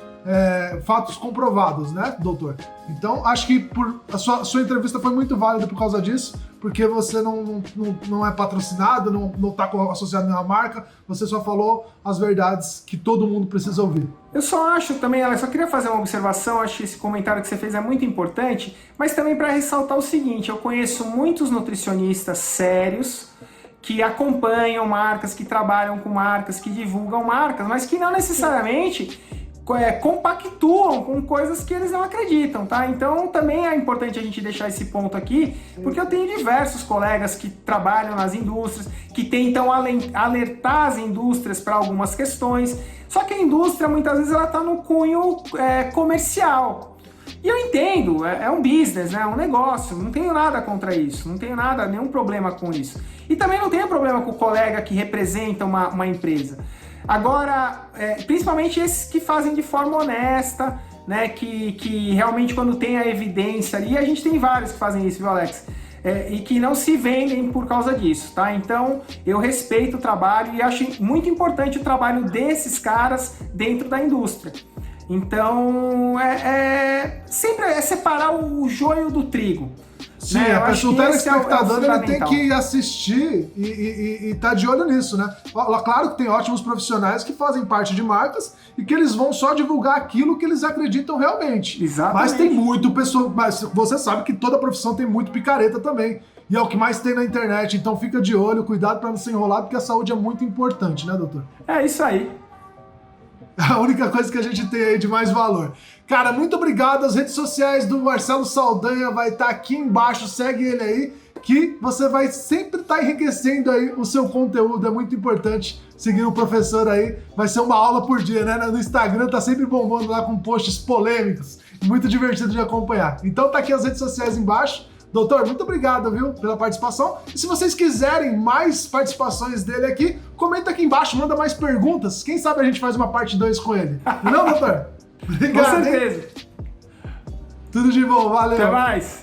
fatos comprovados, né, doutor? Então acho que a sua entrevista foi muito válida por causa disso, porque você não é patrocinado, não está associado a nenhuma marca, você só falou as verdades que todo mundo precisa ouvir. Eu só acho também, Alex, só queria fazer uma observação, acho que esse comentário que você fez é muito importante, mas também para ressaltar o seguinte, eu conheço muitos nutricionistas sérios que acompanham marcas, que trabalham com marcas, que divulgam marcas, mas que não necessariamente compactuam com coisas que eles não acreditam, tá? Então também é importante a gente deixar esse ponto aqui, porque eu tenho diversos colegas que trabalham nas indústrias, que tentam alertar as indústrias para algumas questões, só que a indústria muitas vezes ela está no cunho comercial. E eu entendo, é um business, né? É um negócio, não tenho nada contra isso, não tenho nenhum problema com isso. E também não tenho problema com o colega que representa uma empresa. Agora, principalmente esses que fazem de forma honesta, né? Que realmente quando tem a evidência ali, a gente tem vários que fazem isso, viu, Alex? E que não se vendem por causa disso, tá? Então, eu respeito o trabalho e acho muito importante o trabalho desses caras dentro da indústria. Então, sempre separar o joio do trigo. Sim, né? o telespectador ele tem que assistir e tá de olho nisso, né? Claro que tem ótimos profissionais que fazem parte de marcas e que eles vão só divulgar aquilo que eles acreditam realmente. Exatamente. Mas tem muito pessoa, mas você sabe que toda profissão tem muito picareta também. E é o que mais tem na internet, então fica de olho, cuidado para não se enrolar, porque a saúde é muito importante, né, doutor? É isso aí. A única coisa que a gente tem aí de mais valor. Cara, muito obrigado. As redes sociais do Marcelo Saldanha vai estar aqui embaixo. Segue ele aí, que você vai sempre estar enriquecendo aí o seu conteúdo. É muito importante seguir o professor aí. Vai ser uma aula por dia, né? No Instagram tá sempre bombando lá com posts polêmicos. Muito divertido de acompanhar. Então tá aqui as redes sociais embaixo. Doutor, muito obrigado, viu, pela participação. E se vocês quiserem mais participações dele aqui, comenta aqui embaixo, manda mais perguntas. Quem sabe a gente faz uma parte 2 com ele. Não, doutor? Obrigado, com certeza. Hein? Tudo de bom, valeu. Até mais.